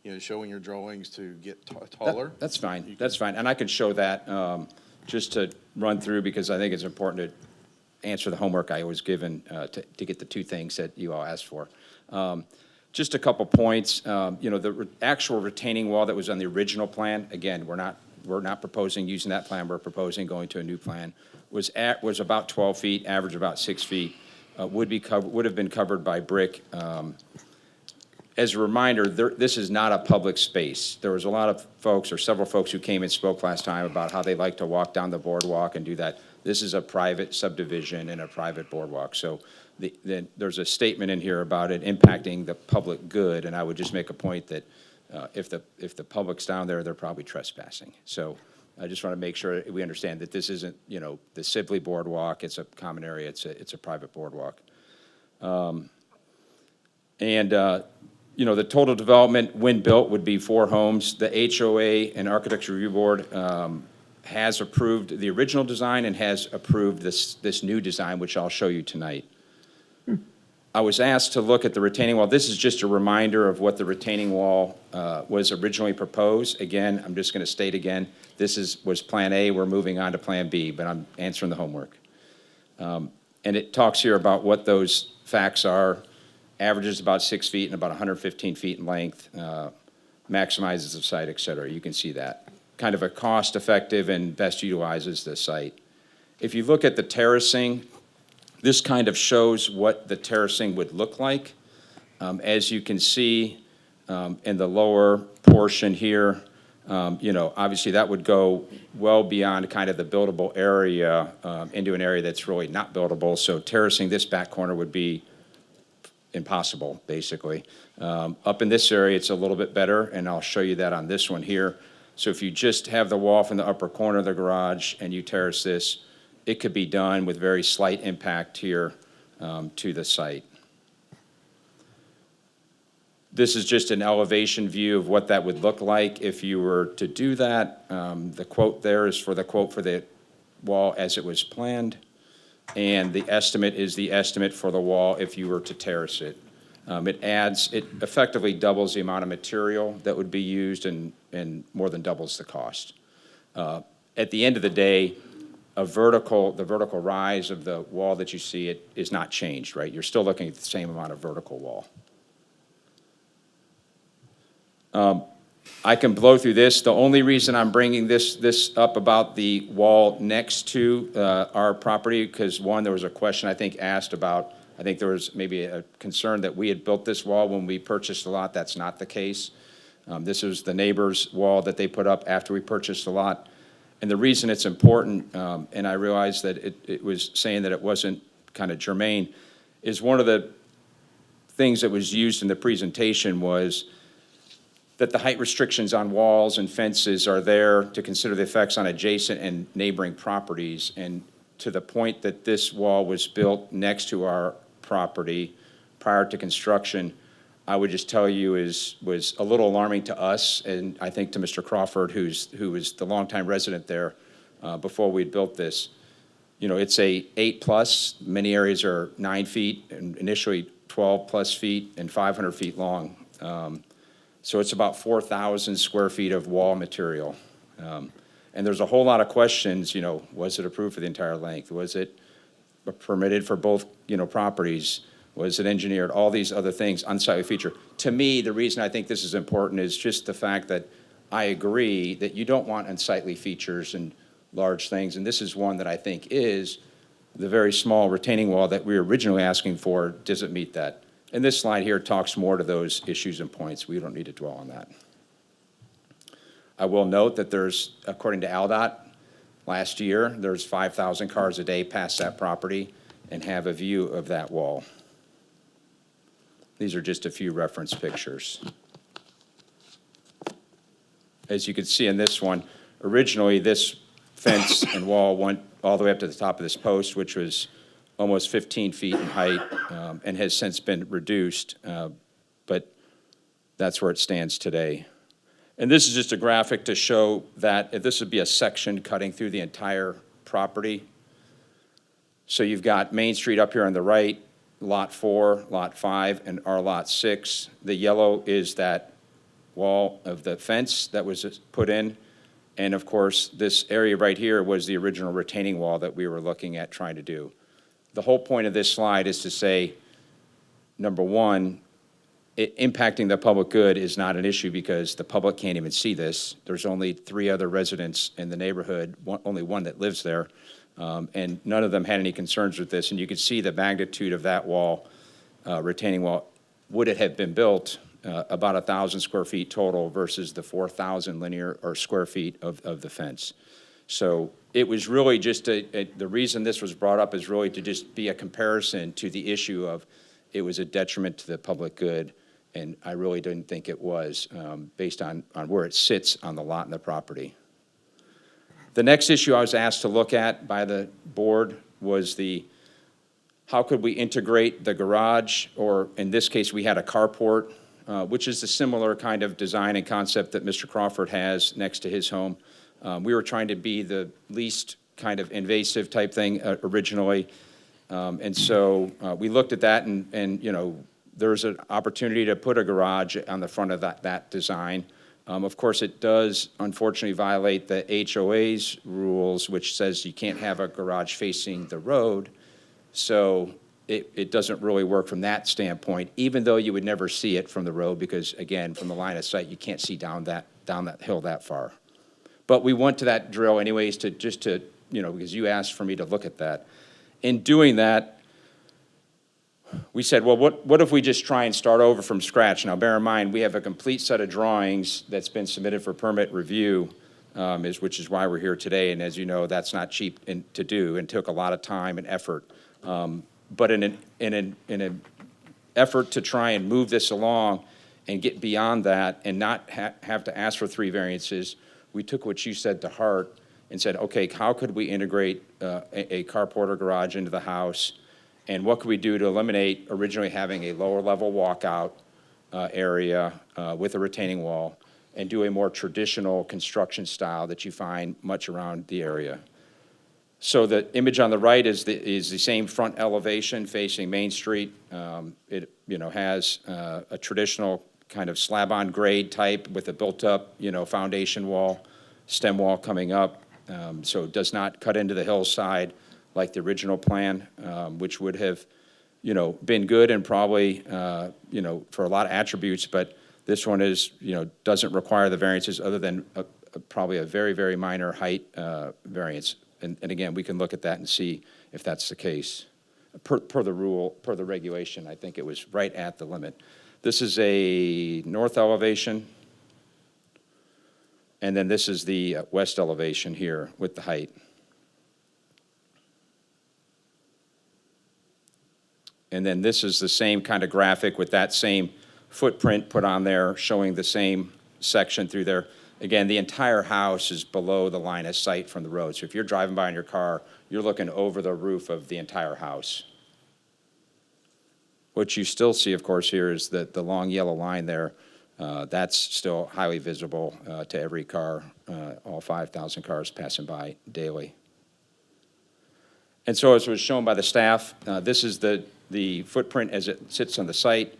Speaker 5: you know, showing your drawings to get taller.
Speaker 11: That's fine, that's fine, and I can show that, just to run through, because I think it's important to answer the homework I was given to get the 2 things that you all asked for. Just a couple points. You know, the actual retaining wall that was on the original plan, again, we're not proposing using that plan. We're proposing going to a new plan. Was about 12 feet, average about 6 feet. Would have been covered by brick. As a reminder, this is not a public space. There was a lot of folks, or several folks, who came and spoke last time about how they like to walk down the boardwalk and do that. This is a private subdivision and a private boardwalk. So there's a statement in here about it impacting the public good, and I would just make a point that if the public's down there, they're probably trespassing. So I just want to make sure we understand that this isn't, you know, the Sibley Boardwalk. It's a common area. It's a private boardwalk. You know, the total development, when built, would be 4 homes. The HOA and Architecture Review Board has approved the original design and has approved this new design, which I'll show you tonight. I was asked to look at the retaining wall. This is just a reminder of what the retaining wall was originally proposed. Again, I'm just going to state again, this was Plan A. We're moving on to Plan B, but I'm answering the homework. And it talks here about what those facts are. Averages about 6 feet and about 115 feet in length. Maximizes the site, et cetera. You can see that. Kind of a cost-effective and best utilizes the site. If you look at the terracing, this kind of shows what the terracing would look like. As you can see in the lower portion here, You know, obviously that would go well beyond kind of the buildable area into an area that's really not buildable. So terracing this back corner would be impossible, basically. Up in this area, it's a little bit better, and I'll show you that on this one here. So if you just have the wall from the upper corner of the garage and you terrace this, it could be done with very slight impact here to the site. This is just an elevation view of what that would look like if you were to do that. The quote there is for the quote for the wall as it was planned, and the estimate is the estimate for the wall if you were to terrace it. It effectively doubles the amount of material that would be used and more than doubles the cost. At the end of the day, the vertical rise of the wall that you see, it is not changed, right? You're still looking at the same amount of vertical wall. I can blow through this. The only reason I'm bringing this up about the wall next to our property, because one, there was a question I think asked about, I think there was maybe a concern that we had built this wall when we purchased the lot. That's not the case. This was the neighbor's wall that they put up after we purchased the lot. And the reason it's important, and I realized that it was saying that it wasn't kind of germane, is one of the things that was used in the presentation was that the height restrictions on walls and fences are there to consider the effects on adjacent and neighboring properties. And to the point that this wall was built next to our property prior to construction, I would just tell you was a little alarming to us, and I think to Mr. Crawford, who was the longtime resident there before we built this. You know, it's a 8+, many areas are 9 feet, and initially 12+ feet and 500 feet long. So it's about 4,000 square feet of wall material. And there's a whole lot of questions, you know, was it approved for the entire length? Was it permitted for both, you know, properties? Was it engineered? All these other things, unsightly feature. To me, the reason I think this is important is just the fact that I agree that you don't want unsightly features and large things, and this is one that I think is the very small retaining wall that we were originally asking for doesn't meet that. And this slide here talks more to those issues and points. We don't need to dwell on that. I will note that there's, according to ALDOT, last year, there's 5,000 cars a day pass that property and have a view of that wall. These are just a few reference pictures. As you can see in this one, originally this fence and wall went all the way up to the top of this post, which was almost 15 feet in height, and has since been reduced, but that's where it stands today. And this is just a graphic to show that this would be a section cutting through the entire property. So you've got Main Street up here on the right, Lot 4, Lot 5, and our Lot 6. The yellow is that wall of the fence that was put in. And of course, this area right here was the original retaining wall that we were looking at trying to do. The whole point of this slide is to say, number one, impacting the public good is not an issue because the public can't even see this. There's only 3 other residents in the neighborhood, only one that lives there, and none of them had any concerns with this. And you can see the magnitude of that wall, retaining wall. Would it have been built about 1,000 square feet total versus the 4,000 linear or square feet of the fence? So it was really just the reason this was brought up is really to just be a comparison to the issue of it was a detriment to the public good, and I really didn't think it was based on where it sits on the lot and the property. The next issue I was asked to look at by the board was how could we integrate the garage, or in this case, we had a carport, which is a similar kind of design and concept that Mr. Crawford has next to his home. We were trying to be the least kind of invasive type thing originally. And so we looked at that and you know, there's an opportunity to put a garage on the front of that design. Of course, it does unfortunately violate the HOA's rules, which says you can't have a garage facing the road. So it doesn't really work from that standpoint, even though you would never see it from the road because, again, from the line of sight, you can't see down that hill that far. But we went to that drill anyways just to, you know, because you asked for me to look at that. In doing that, we said, well, what if we just try and start over from scratch? Now, bear in mind, we have a complete set of drawings that's been submitted for permit review, which is why we're here today. And as you know, that's not cheap to do and took a lot of time and effort. But in an effort to try and move this along and get beyond that and not have to ask for 3 variances, we took what you said to heart and said, okay, how could we integrate a carport or garage into the house? And what could we do to eliminate originally having a lower level walkout area with a retaining wall and do a more traditional construction style that you find much around the area? So the image on the right is the same front elevation facing Main Street. It has a traditional kind of slab-on grade type with a built-up foundation wall, stem wall coming up. So it does not cut into the hillside like the original plan, which would have, been good and probably, for a lot of attributes, but this one is, doesn't require the variances other than probably a very, very minor height variance. And again, we can look at that and see if that's the case. Per the rule, per the regulation, I think it was right at the limit. This is a north elevation, and then this is the west elevation here with the height. And then this is the same kind of graphic with that same footprint put on there, showing the same section through there. Again, the entire house is below the line of sight from the road. So if you're driving by in your car, you're looking over the roof of the entire house. What you still see, of course, here is the long yellow line there. That's still highly visible to every car, all 5,000 cars passing by daily. And so as was shown by the staff, this is the footprint as it sits on the site.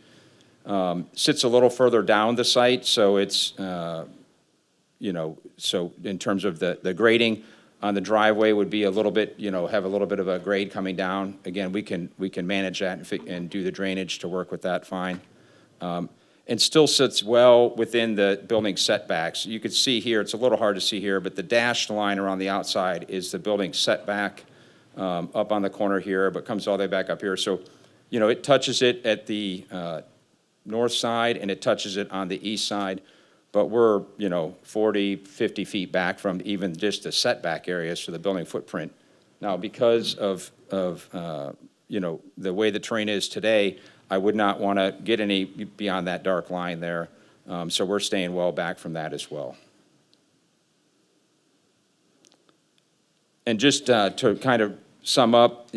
Speaker 11: Sits a little further down the site, so it's, so in terms of the grading on the driveway would be a little bit, have a little bit of a grade coming down. Again, we can manage that and do the drainage to work with that fine. And still sits well within the building setbacks. You can see here, it's a little hard to see here, but the dashed line around the outside is the building setback up on the corner here, but comes all the way back up here. So, it touches it at the north side and it touches it on the east side, but we're, 40, 50 feet back from even just the setback areas for the building footprint. Now, because of the way the terrain is today, I would not want to get any beyond that dark line there. So we're staying well back from that as well. And just to kind of sum up,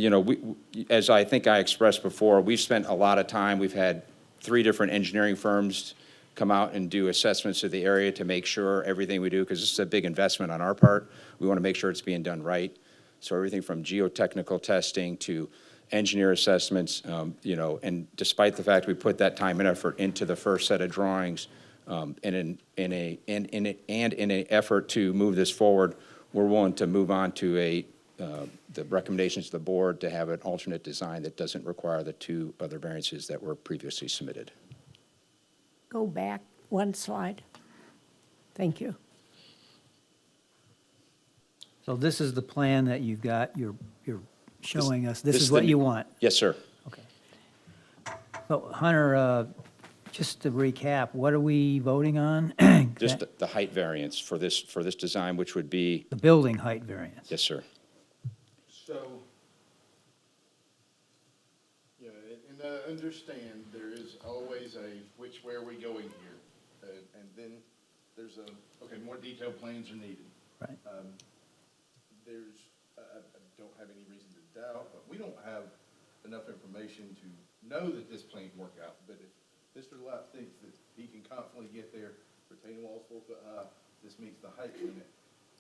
Speaker 11: as I think I expressed before, we've spent a lot of time. We've had 3 different engineering firms come out and do assessments of the area to make sure everything we do, because this is a big investment on our part, we want to make sure it's being done right. So everything from geotechnical testing to engineer assessments, and despite the fact we put that time and effort into the first set of drawings, and in an effort to move this forward, we're willing to move on to the recommendations to the board to have an alternate design that doesn't require the 2 other variances that were previously submitted.
Speaker 3: Go back one slide. Thank you.
Speaker 4: So this is the plan that you've got, you're showing us, this
Speaker 11: This
Speaker 4: is
Speaker 11: is
Speaker 4: what
Speaker 11: the-
Speaker 4: you want.
Speaker 11: Yes, sir.
Speaker 4: Okay. So Hunter, just to recap, what are we voting on?
Speaker 11: Just the height variance for this design, which would be,
Speaker 4: The building height variance.
Speaker 11: yes, sir.
Speaker 12: So, and I understand there is always a which way are we going here? And then there's more detailed plans are needed.
Speaker 4: Right.
Speaker 12: I don't have any reason to doubt, but we don't have enough information to know that this plan can work out. But if Mr. Lapp thinks that he can confidently get there, retaining walls 4 foot high, this meets the height limit,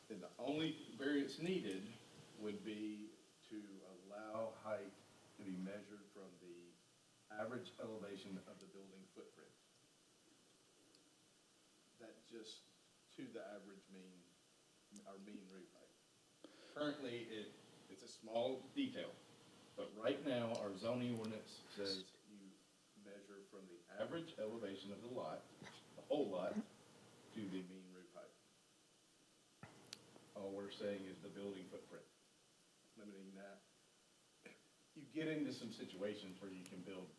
Speaker 12: then the only variance needed would be to allow height to be measured from the average elevation of the building footprint. That just to the average mean, our mean roof height. Currently, it's a small detail, but right now, our zoning ordinance says you measure from the average elevation of the lot, the whole lot, to the mean roof height. All we're saying is the building footprint, limiting that. You get into some situations where you can build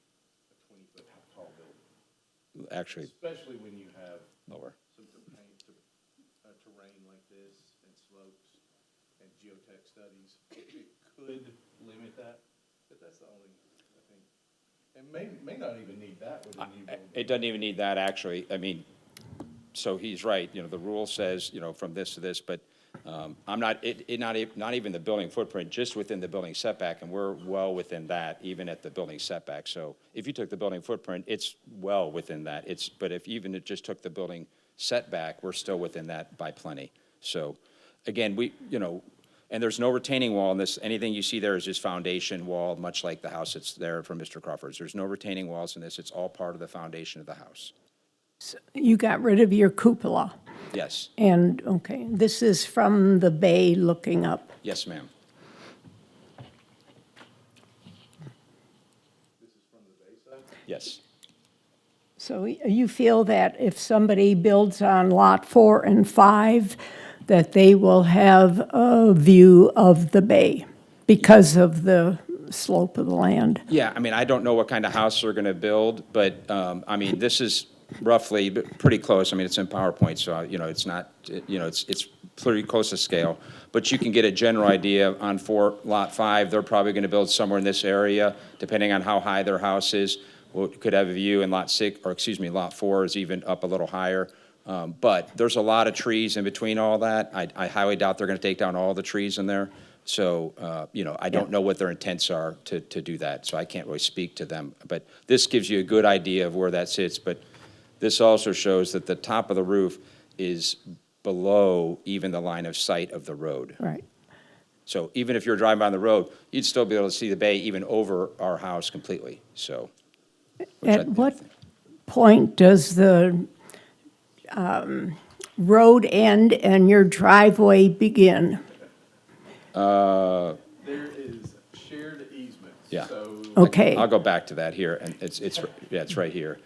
Speaker 5: 20-foot tall building,
Speaker 11: Actually,
Speaker 5: especially when you have
Speaker 11: lower.
Speaker 5: some terrain like this and slopes and geotech studies. It could limit that, but that's the only, I think. And may not even need that with a new building.
Speaker 11: It doesn't even need that, actually. I mean, so he's right, you know, the rule says, you know, from this to this, but I'm not, not even the building footprint, just within the building setback, and we're well within that, even at the building setback. So if you took the building footprint, it's well within that. But if even it just took the building setback, we're still within that by plenty. So, again, you know, and there's no retaining wall in this. Anything you see there is just foundation wall, much like the house that's there from Mr. Crawford's. There's no retaining walls in this. It's all part of the foundation of the house.
Speaker 3: You got rid of your cupola.
Speaker 11: Yes.
Speaker 3: And, okay, this is from the bay looking up.
Speaker 11: Yes, ma'am.
Speaker 5: This is from the bay side?
Speaker 11: Yes.
Speaker 3: So you feel that if somebody builds on Lot 4 and 5, that they will have a view of the bay because of the slope of the land?
Speaker 11: Yeah, I mean, I don't know what kind of house they're going to build, but, I mean, this is roughly pretty close. I mean, it's in PowerPoint, so, you know, it's not, you know, it's pretty close to scale. But you can get a general idea on Lot 5, they're probably going to build somewhere in this area, depending on how high their house is. Could have a view in Lot 4 is even up a little higher. But there's a lot of trees in between all that. I highly doubt they're going to take down all the trees in there. So, you know, I don't know what their intents are to do that, so I can't really speak to them. But this gives you a good idea of where that sits. But this also shows that the top of the roof is below even the line of sight of the road.
Speaker 3: Right.
Speaker 11: So even if you're driving by the road, you'd still be able to see the bay even over our house completely, so.
Speaker 3: At what point does the road end and your driveway begin?
Speaker 5: There is shared easements.
Speaker 11: Yeah.
Speaker 5: So
Speaker 3: Okay.
Speaker 11: I'll go back to that here, and it's right here.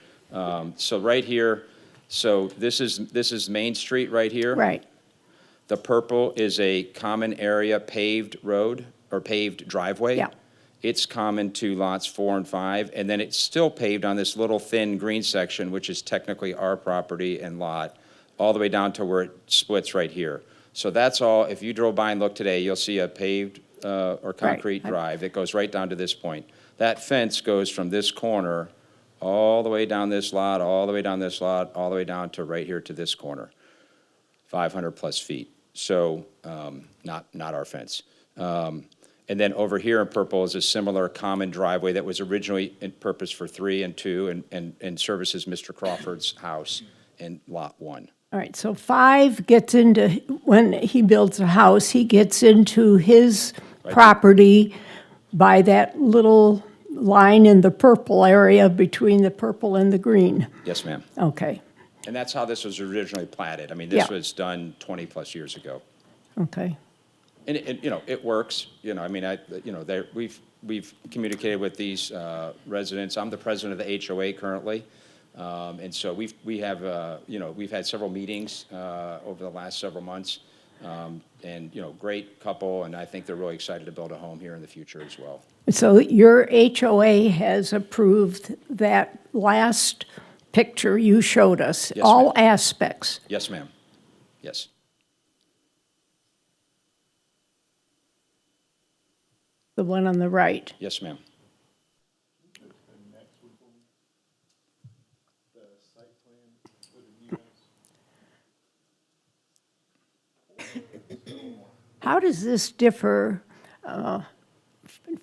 Speaker 11: So right here, so this is Main Street right here.
Speaker 3: Right.
Speaker 11: The purple is a common area paved road, or paved driveway.
Speaker 3: Yeah.
Speaker 11: It's common to lots 4 and 5, and then it's still paved on this little thin green section, which is technically our property and lot, all the way down to where it splits right here. So that's all, if you drove by and looked today, you'll see a paved or concrete drive that goes right down to this point. That fence goes from this corner all the way down this lot, all the way down this lot, all the way down to right here to this corner, 500-plus feet. So, not our fence. And then over here in purple is a similar common driveway that was originally in purpose for 3 and 2 and services Mr. Crawford's house in Lot 1.
Speaker 3: All right, so 5 gets into, when he builds a house, he gets into his property by that little line in the purple area between the purple and the green.
Speaker 11: Yes, ma'am.
Speaker 3: Okay,
Speaker 11: And that's how this was originally platted. I mean, this
Speaker 3: Yeah.
Speaker 11: was done 20-plus years ago.
Speaker 3: okay.
Speaker 11: And you know, it works, you know, I mean, we've communicated with these residents. I'm the president of the HOA currently. And so we have, you know, we've had several meetings over the last several months. And, you know, great couple, and I think they're really excited to build a home here in the future as well.
Speaker 3: So your HOA has approved that last picture you showed us,
Speaker 11: Yes,
Speaker 3: all
Speaker 11: ma'am.
Speaker 3: aspects.
Speaker 11: Yes, ma'am. Yes.
Speaker 3: The one on the right.
Speaker 11: Yes, ma'am.
Speaker 3: How does this differ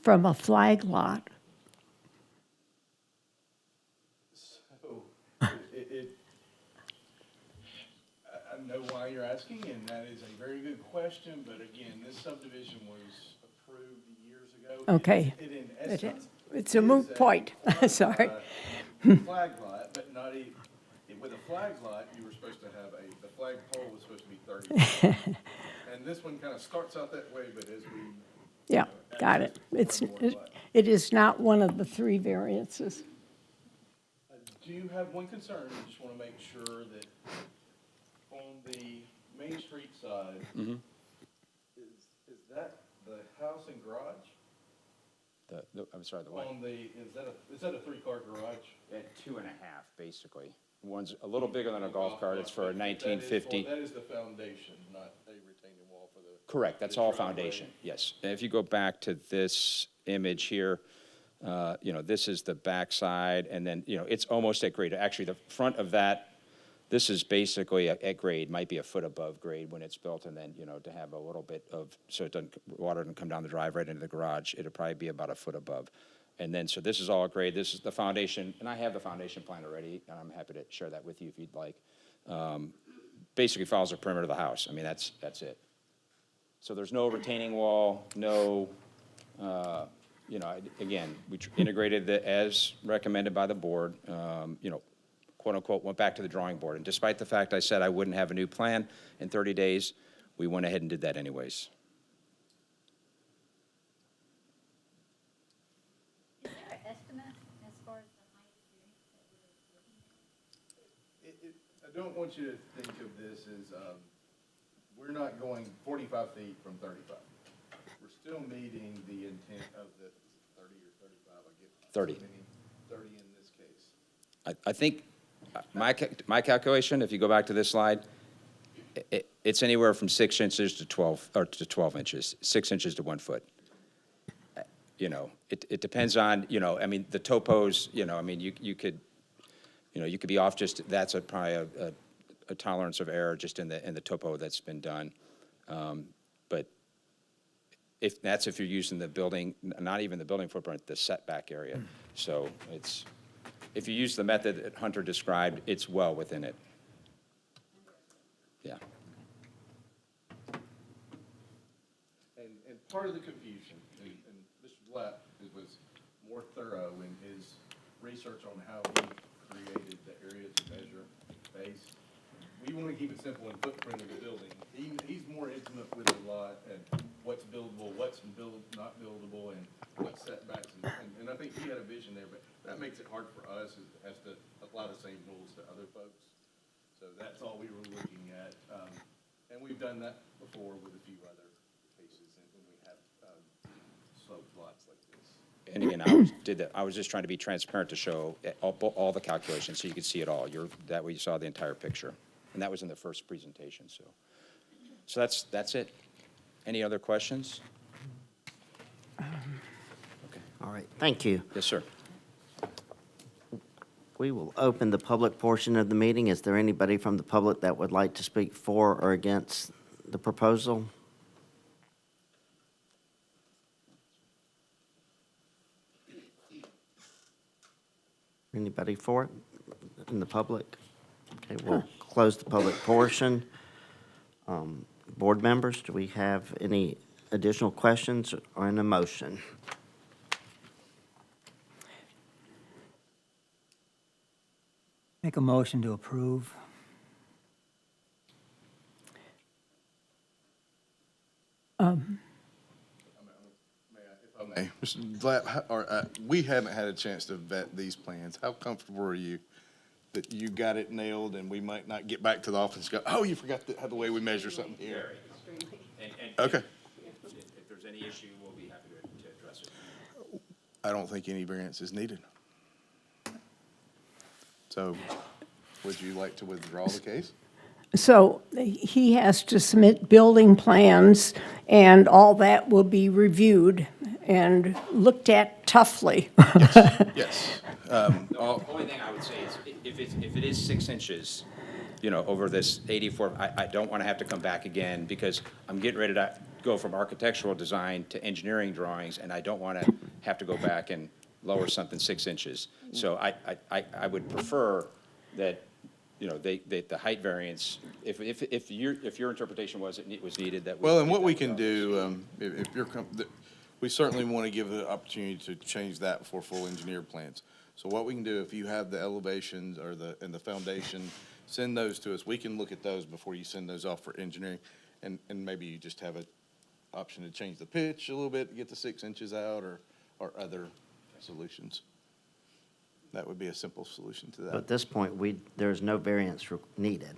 Speaker 3: from a flag lot?
Speaker 5: So, I know why you're asking, and that is a very good question, but again, this subdivision was approved years ago.
Speaker 3: Okay.
Speaker 5: It in essence.
Speaker 3: It's a moot point, sorry.
Speaker 5: Flag lot, but not even, with a flag lot, you were supposed to have the flag pole was supposed to be 30 feet. And this one kind of starts out that way, but as we.
Speaker 3: Yeah, got it. It is not one of the 3 variances.
Speaker 5: I do have one concern, I just want to make sure that on the Main Street side, is that the house and garage?
Speaker 11: I'm sorry, the what?
Speaker 5: On the, is that a three-car garage?
Speaker 11: At 2.5, basically. One's a little bigger than a golf cart, it's for a 1950.
Speaker 5: That is the foundation, not a retaining wall for the.
Speaker 11: Correct, that's
Speaker 5: the
Speaker 11: all
Speaker 5: driveway.
Speaker 11: foundation, yes. And if you go back to this image here, this is the backside, and then, it's almost at grade. Actually, the front of that, this is basically at grade, might be a foot above grade when it's built, and then, to have a little bit of, so water doesn't come down the drive right into the garage, it'll probably be about a foot above. And then, so this is all grade, this is the foundation, and I have the foundation plan already, and I'm happy to share that with you if you'd like. Basically follows the perimeter of the house, I mean, that's it. So there's no retaining wall, no, again, we integrated the, as recommended by the board, quote unquote, went back to the drawing board. And despite the fact I said I wouldn't have a new plan in 30 days, we went ahead and did that anyways.
Speaker 8: Is there an estimate as far as the height that we're looking at?
Speaker 12: I don't want you to think of this as, we're not going 45 feet from 35. We're still meeting the intent of the 30 or 35, I get.
Speaker 11: 30.
Speaker 12: So many, 30 in this case.
Speaker 11: I think my calculation, if you go back to this slide, it's anywhere from 6 inches to 12 inches, 6 inches to 1 foot. It depends on, I mean, the topos, I mean, you could be off just, that's probably a tolerance of error just in the topo that's been done. But if you're using the building, not even the building footprint, the setback area. So if you use the method that Hunter described, it's well within it. Yeah.
Speaker 12: And part of the confusion, and Mr. Blatt was more thorough in his research on how he created the area to measure base. We want to keep it simple and footprint of the building. He's more intimate with the lot and what's buildable, what's not buildable, and what setbacks. And I think he had a vision there, but that makes it hard for us, as it has to apply the same rules to other folks. So that's all we were looking at. And we've done that before with a few other cases when we have sloped lots like this.
Speaker 11: And again, I was just trying to be transparent to show all the calculations so you could see it all. That way you saw the entire picture. And that was in the first presentation, so that's it. Any other questions? Okay.
Speaker 1: All right, thank you.
Speaker 11: Yes, sir.
Speaker 1: We will open the public portion of the meeting. Is there anybody from the public that would like to speak for or against the proposal? Anybody for it in the public? Okay, we'll close the public portion. Board members, do we have any additional questions or an motion?
Speaker 4: Make a motion to approve.
Speaker 12: May. Mr. Blatt, we haven't had a chance to vet these plans. How comfortable are you that you got it nailed and we might not get back to the office and go, oh, you forgot the way we measure something here? Okay.
Speaker 11: If there's any issue, we'll be happy to address it.
Speaker 12: I don't think any variance is needed. So would you like to withdraw the case?
Speaker 3: So he has to submit building plans, and all that will be reviewed and looked at toughly.
Speaker 12: Yes.
Speaker 11: The only thing I would say is, if it is 6 inches, over this 84, I don't want to have to come back again, because I'm getting ready to go from architectural design to engineering drawings, and I don't want to have to go back and lower something 6 inches. So I would prefer that, the height variance, if your interpretation was it was needed, that.
Speaker 12: Well, and what we can do, if you're, we certainly want to give the opportunity to change that before full engineered plans. So what we can do, if you have the elevations or and the foundation, send those to us. We can look at those before you send those off for engineering. And maybe you just have an option to change the pitch a little bit to get the 6 inches out, or other solutions. That would be a simple solution to that.
Speaker 1: At this point, there's no variance needed.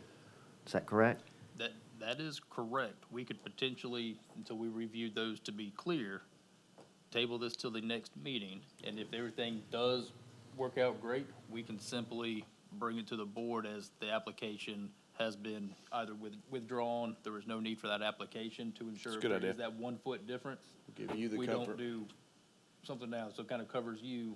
Speaker 1: Is that correct?
Speaker 13: That is correct. We could potentially, until we reviewed those to be clear,
Speaker 10: table this till the next meeting, and if everything does work out great, we can simply bring it to the board as the application has been either withdrawn, there was no need for that application to ensure
Speaker 5: That's a
Speaker 10: if
Speaker 5: good
Speaker 10: there
Speaker 5: idea.
Speaker 10: is that 1 foot difference.
Speaker 5: Give you the
Speaker 10: We
Speaker 5: comfort.
Speaker 10: don't do something now, so it kind of covers you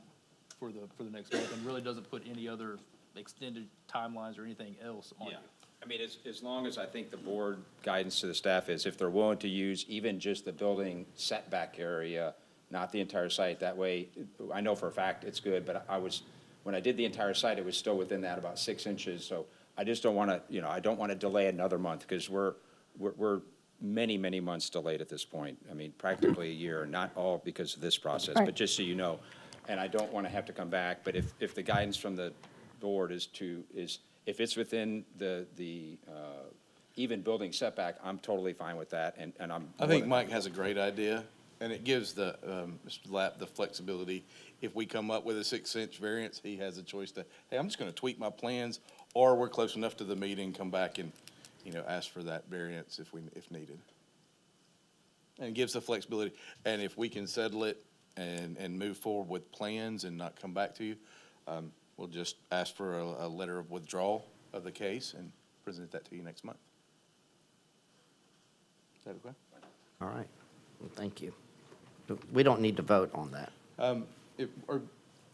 Speaker 10: for the next month, and really doesn't put any other extended timelines or anything else on you.
Speaker 11: Yeah, I mean, as long as I think the board guidance to the staff is if they're willing to use even just the building setback area, not the entire site, that way, I know for a fact it's good, but when I did the entire site, it was still within that about 6 inches, so I just don't want to, I don't want to delay another month, because we're many, many months delayed at this point. I mean, practically a year, not all because of this process,
Speaker 3: Right.
Speaker 11: but just so you know. And I don't want to have to come back, but if the guidance from the board is if it's within the even building setback, I'm totally fine with that, and I'm.
Speaker 5: I think Mike has a great idea, and it gives the, Mr. Lapp the flexibility. If we come up with a 6-inch variance, he has a choice to, hey, I'm just gonna tweak my plans, or we're close enough to the meeting, come back and, ask for that variance if needed. And it gives the flexibility, and if we can settle it and move forward with plans and not come back to you, we'll just ask for a letter of withdrawal of the case and present that to you next month. Is that okay?
Speaker 1: All right, well, thank you. We don't need to vote on that.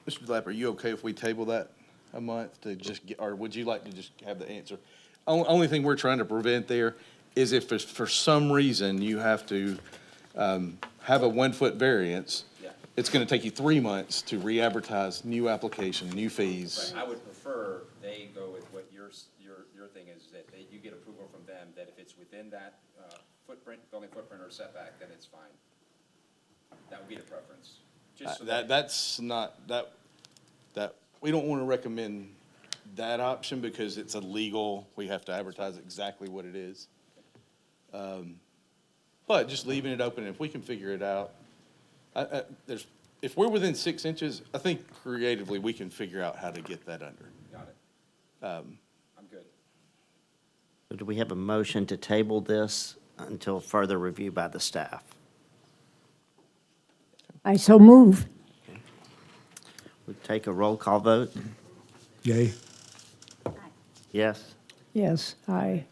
Speaker 5: Mr. Lapp, are you okay if we table that a month to just get, or would you like to just have the answer? Only thing we're trying to prevent there is if for some reason you have to have a 1 foot variance,
Speaker 11: Yeah.
Speaker 5: it's gonna take you 3 months to re-advertise, new application, new fees.
Speaker 11: I would prefer they go with what your thing is, that you get approval from them, that if it's within that building footprint or setback, then it's fine. That would be the preference. Just so
Speaker 5: That's not, we don't wanna recommend that option because it's illegal. We have to advertise exactly what it is. But just leaving it open, if we can figure it out, if we're within 6 inches, I think creatively we can figure out how to get that under.
Speaker 11: Got it. I'm good.
Speaker 1: So do we have a motion to table this until further review by the staff?
Speaker 3: I so move.
Speaker 1: We take a roll call vote?
Speaker 13: Yay.
Speaker 1: Yes?
Speaker 3: Yes, aye.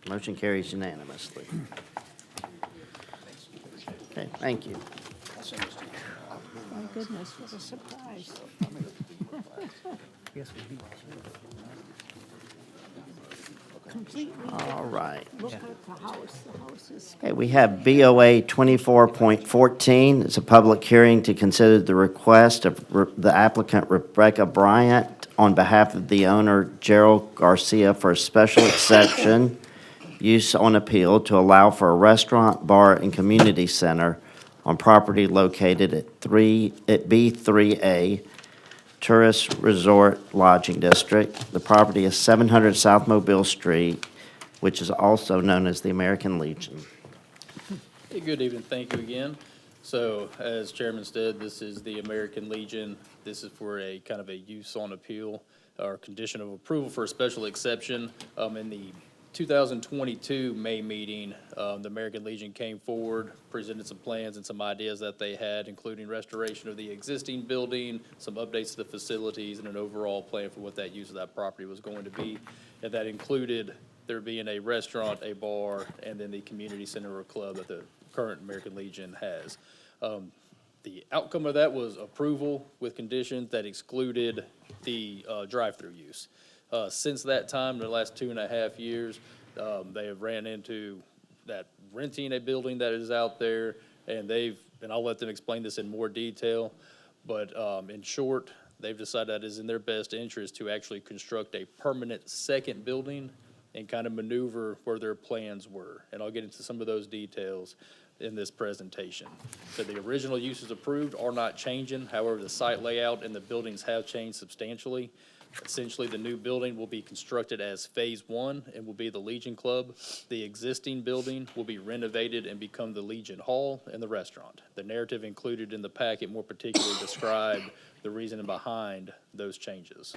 Speaker 1: Motion carries unanimously. Okay, thank you.
Speaker 3: My goodness, what a surprise. Completely
Speaker 1: All right.
Speaker 3: look at the house. The house is
Speaker 1: Okay, we have BOA 24.14. It's a public hearing to consider the request of the applicant Rebecca Bryant on behalf of the owner Gerald Garcia for a special exception use on appeal to allow for a restaurant, bar, and community center on property located at B3A Tourist Resort Lodging District. The property is 700 South Mobile Street, which is also known as the American Legion.
Speaker 10: Hey, good evening, thank you again. So, as Chairman said, this is the American Legion. This is for a kind of a use on appeal or condition of approval for a special exception. In the 2022 May meeting, the American Legion came forward, presented some plans and some ideas that they had, including restoration of the existing building, some updates to the facilities, and an overall plan for what that use of that property was going to be. And that included there being a restaurant, a bar, and then the community center or club that the current American Legion has. The outcome of that was approval with conditions that excluded the drive-through use. Since that time, in the last 2.5 years, they have ran into that renting a building that is out there, and I'll let them explain this in more detail, but in short, they've decided that it is in their best interest to actually construct a permanent second building and kind of maneuver where their plans were. And I'll get into some of those details in this presentation. So the original uses approved are not changing. However, the site layout and the buildings have changed substantially. Essentially, the new building will be constructed as Phase 1 and will be the Legion Club. The existing building will be renovated and become the Legion Hall and the restaurant. The narrative included in the packet more particularly described the reasoning behind those changes.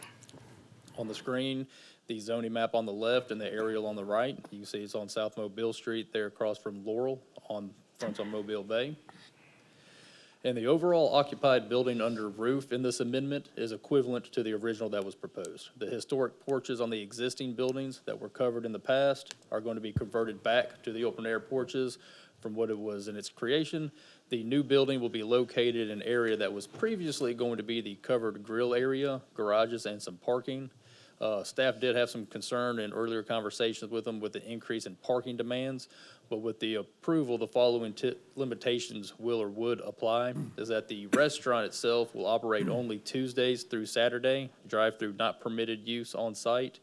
Speaker 10: On the screen, the zoning map on the left and the aerial on the right. You can see it's on South Mobile Street there across from Laurel on Mobile Bay. And the overall occupied building under roof in this amendment is equivalent to the original that was proposed. The historic porches on the existing buildings that were covered in the past are going to be converted back to the open-air porches from what it was in its creation. The new building will be located in an area that was previously going to be the covered grill area, garages, and some parking. Staff did have some concern in earlier conversations with them with the increase in parking demands, but with the approval, the following limitations will or would apply, is that the restaurant itself will operate only Tuesdays through Saturday, drive-through not permitted use on site,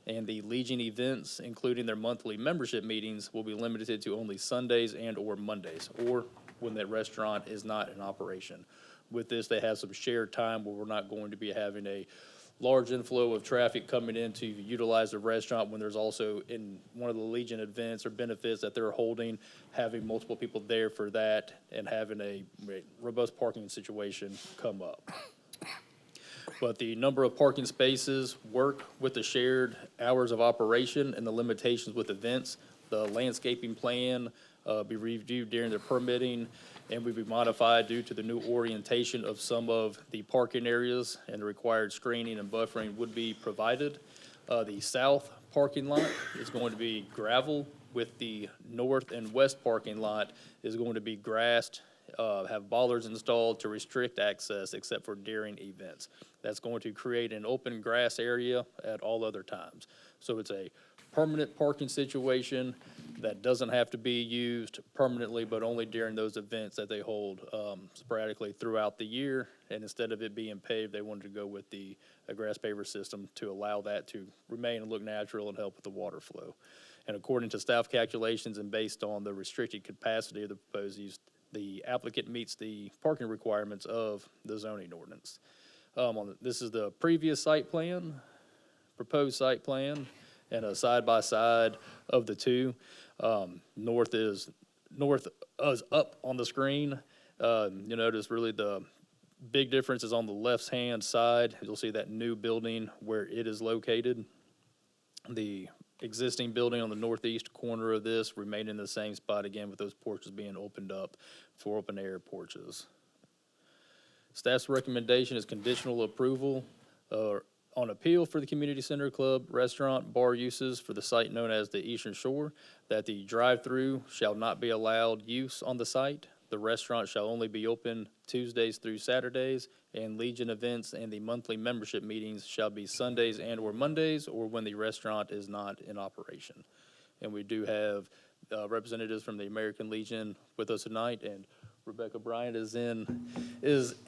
Speaker 10: and the Legion events, including their monthly membership meetings, will be limited to only Sundays and/or Mondays, or when that restaurant is not in operation. With this, they have some shared time where we're not going to be having a large inflow of traffic coming in to utilize the restaurant when there's also in one of the Legion events or benefits that they're holding, having multiple people there for that and having a robust parking situation come up. But the number of parking spaces work with the shared hours of operation and the limitations with events. The landscaping plan be reviewed during the permitting and will be modified due to the new orientation of some of the parking areas, and the required screening and buffering would be provided. The south parking lot is going to be gravel, with the north and west parking lot is going to be grassed, have bollards installed to restrict access except for during events. That's going to create an open grass area at all other times. So it's a permanent parking situation that doesn't have to be used permanently, but only during those events that they hold sporadically throughout the year. And instead of it being paved, they wanted to go with the grass paver system to allow that to remain and look natural and help with the water flow. And according to staff calculations and based on the restricted capacity of the proposed use, the applicant meets the parking requirements of the zoning ordinance. This is the previous site plan, proposed site plan, and a side-by-side of the two. North is up on the screen. You notice really the big difference is on the left-hand side. You'll see that new building where it is located. The existing building on the northeast corner of this remained in the same spot again, with those porches being opened up for open-air porches. Staff's recommendation is conditional approval on appeal for the community center, club, restaurant, bar uses for the site known as the Eastern Shore, that the drive-through shall not be allowed use on the site. The restaurant shall only be open Tuesdays through Saturdays, and Legion events and the monthly membership meetings shall be Sundays and/or Mondays, or when the restaurant is not in operation. And we do have representatives from the American Legion with us tonight, and Rebecca Bryant is in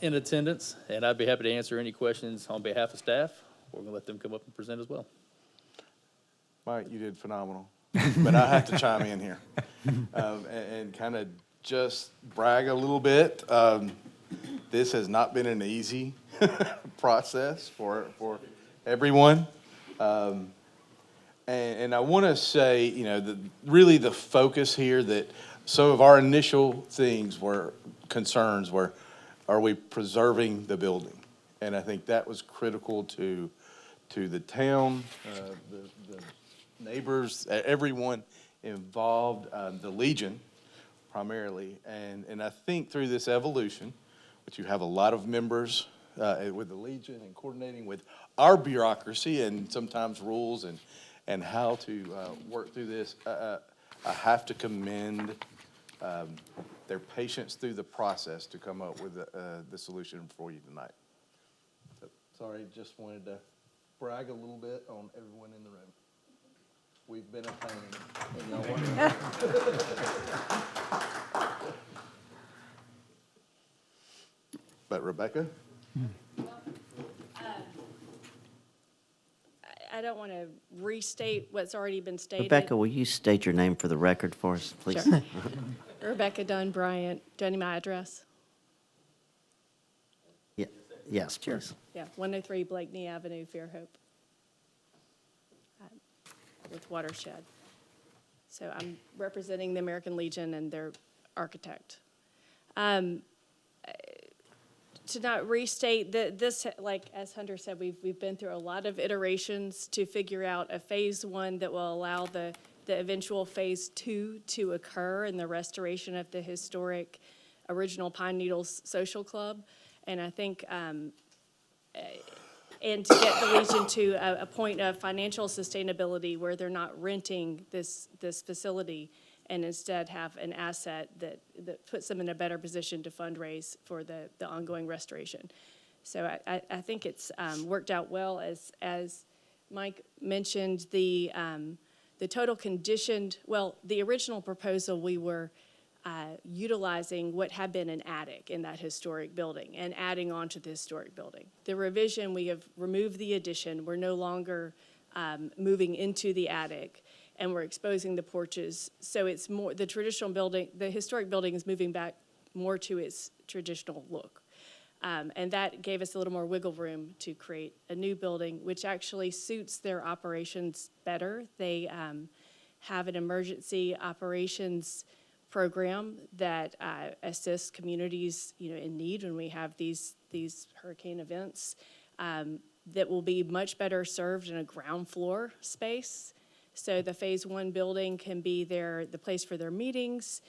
Speaker 10: attendance, and I'd be happy to answer any questions on behalf of staff. We're going to let them come up and present as well.
Speaker 12: Mike, you did phenomenal, but I have to chime in here and kind of just brag a little bit. This has not been an easy process for everyone. And I want to say, you know, really the focus here that some of our initial concerns were, are we preserving the building? And I think that was critical to the town, the neighbors, everyone involved, the Legion primarily. And I think through this evolution, which you have a lot of members with the Legion and coordinating with our bureaucracy and sometimes rules and how to work through this, I have to commend their patience through the process to come up with the solution for you tonight. So, sorry, just wanted to brag a little bit on everyone in the room. We've been a pain, and y'all want But Rebecca?
Speaker 13: I don't want to restate what's already been stated.
Speaker 1: Rebecca, will you state your name for the record for us, please?
Speaker 13: Sure. Rebecca Dunn Bryant. Do you need my address?
Speaker 1: Yeah, yes, please.
Speaker 13: Yeah, 103 Blakeney Avenue, Fairhope, with Watershed. So I'm representing the American Legion and their architect. To not restate this, like as Hunter said, we've been through a lot of iterations to figure out a phase one that will allow the eventual phase two to occur in the restoration of the historic original Pine Needles Social Club. And I think, and to get the Legion to a point of financial sustainability where they're not renting this facility and instead have an asset that puts them in a better position to fundraise for the ongoing restoration. So I think it's worked out well. As Mike mentioned, the total conditioned, well, the original proposal, we were utilizing what had been an attic in that historic building and adding on to the historic building. The revision, we have removed the addition. We're no longer moving into the attic, and we're exposing the porches. So it's more, the traditional building, the historic building is moving back more to its traditional look. And that gave us a little more wiggle room to create a new building, which actually suits their operations better. They have an emergency operations program that assists communities, in need when we have these hurricane events, that will be much better served in a ground floor space. So the Phase 1 building can be the place for their meetings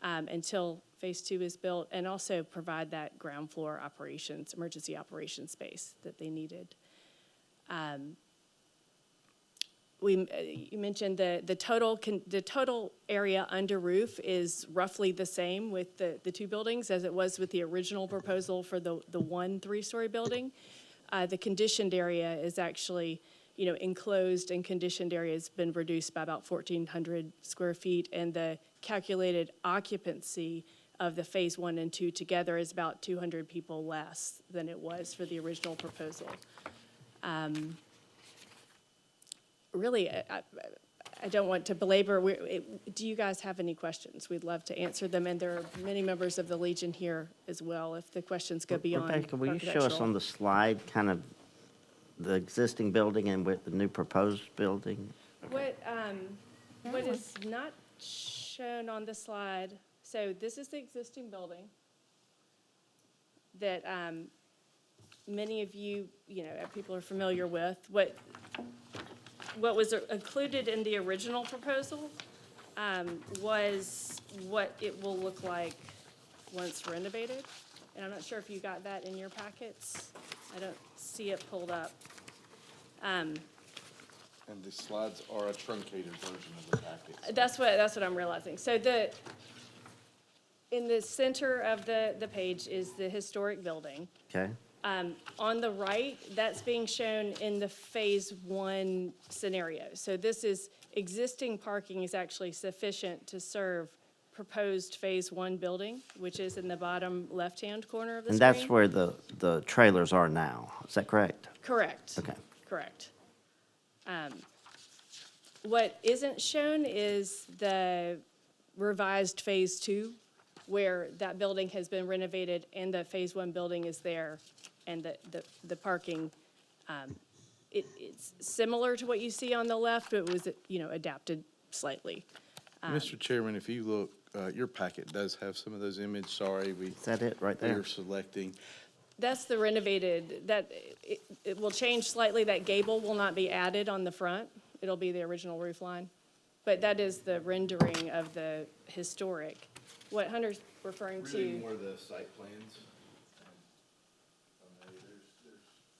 Speaker 13: until Phase 2 is built, and also provide that ground floor operations, emergency operations space that they needed. You mentioned the total area under roof is roughly the same with the two buildings as it was with the original proposal for the one 3-story building. The conditioned area is actually, enclosed and conditioned area has been reduced by about 1,400 square feet, and the calculated occupancy of the Phase 1 and 2 together is about 200 people less than it was for the original proposal. Really, I don't want to belabor. Do you guys have any questions? We'd love to answer them, and there are many members of the Legion here as well if the questions go beyond
Speaker 1: Rebecca, will you show us
Speaker 13: architectural.
Speaker 1: on the slide kind of the existing building and with the new proposed building?
Speaker 13: What is not shown on the slide, so this is the existing building that many of you, people are familiar with. What was included in the original proposal was what it will look like once renovated. And I'm not sure if you got that in your packets. I don't see it pulled up.
Speaker 5: And the slides are a truncated version of the packet.
Speaker 13: That's what I'm realizing. So in the center of the page is the historic building.
Speaker 1: Okay,
Speaker 13: On the right, that's being shown in the Phase 1 scenario. So this is, existing parking is actually sufficient to serve proposed Phase 1 building, which is in the bottom left-hand corner of the
Speaker 1: and
Speaker 13: screen.
Speaker 1: that's where the trailers are now, is that correct?
Speaker 13: Correct.
Speaker 1: Okay.
Speaker 13: Correct. What isn't shown is the revised Phase 2, where that building has been renovated and the Phase 1 building is there, and the parking, it's similar to what you see on the left, but it was, adapted slightly.
Speaker 5: Mr. Chairman, if you look, your packet does have some of those images. Sorry,
Speaker 1: Is that it right
Speaker 5: we
Speaker 1: there?
Speaker 5: are selecting.
Speaker 13: That's the renovated, it will change slightly. That gable will not be added on the front. It'll be the original roof line. But that is the rendering of the historic. What Hunter's referring
Speaker 5: Really
Speaker 13: to,
Speaker 5: more the site plans.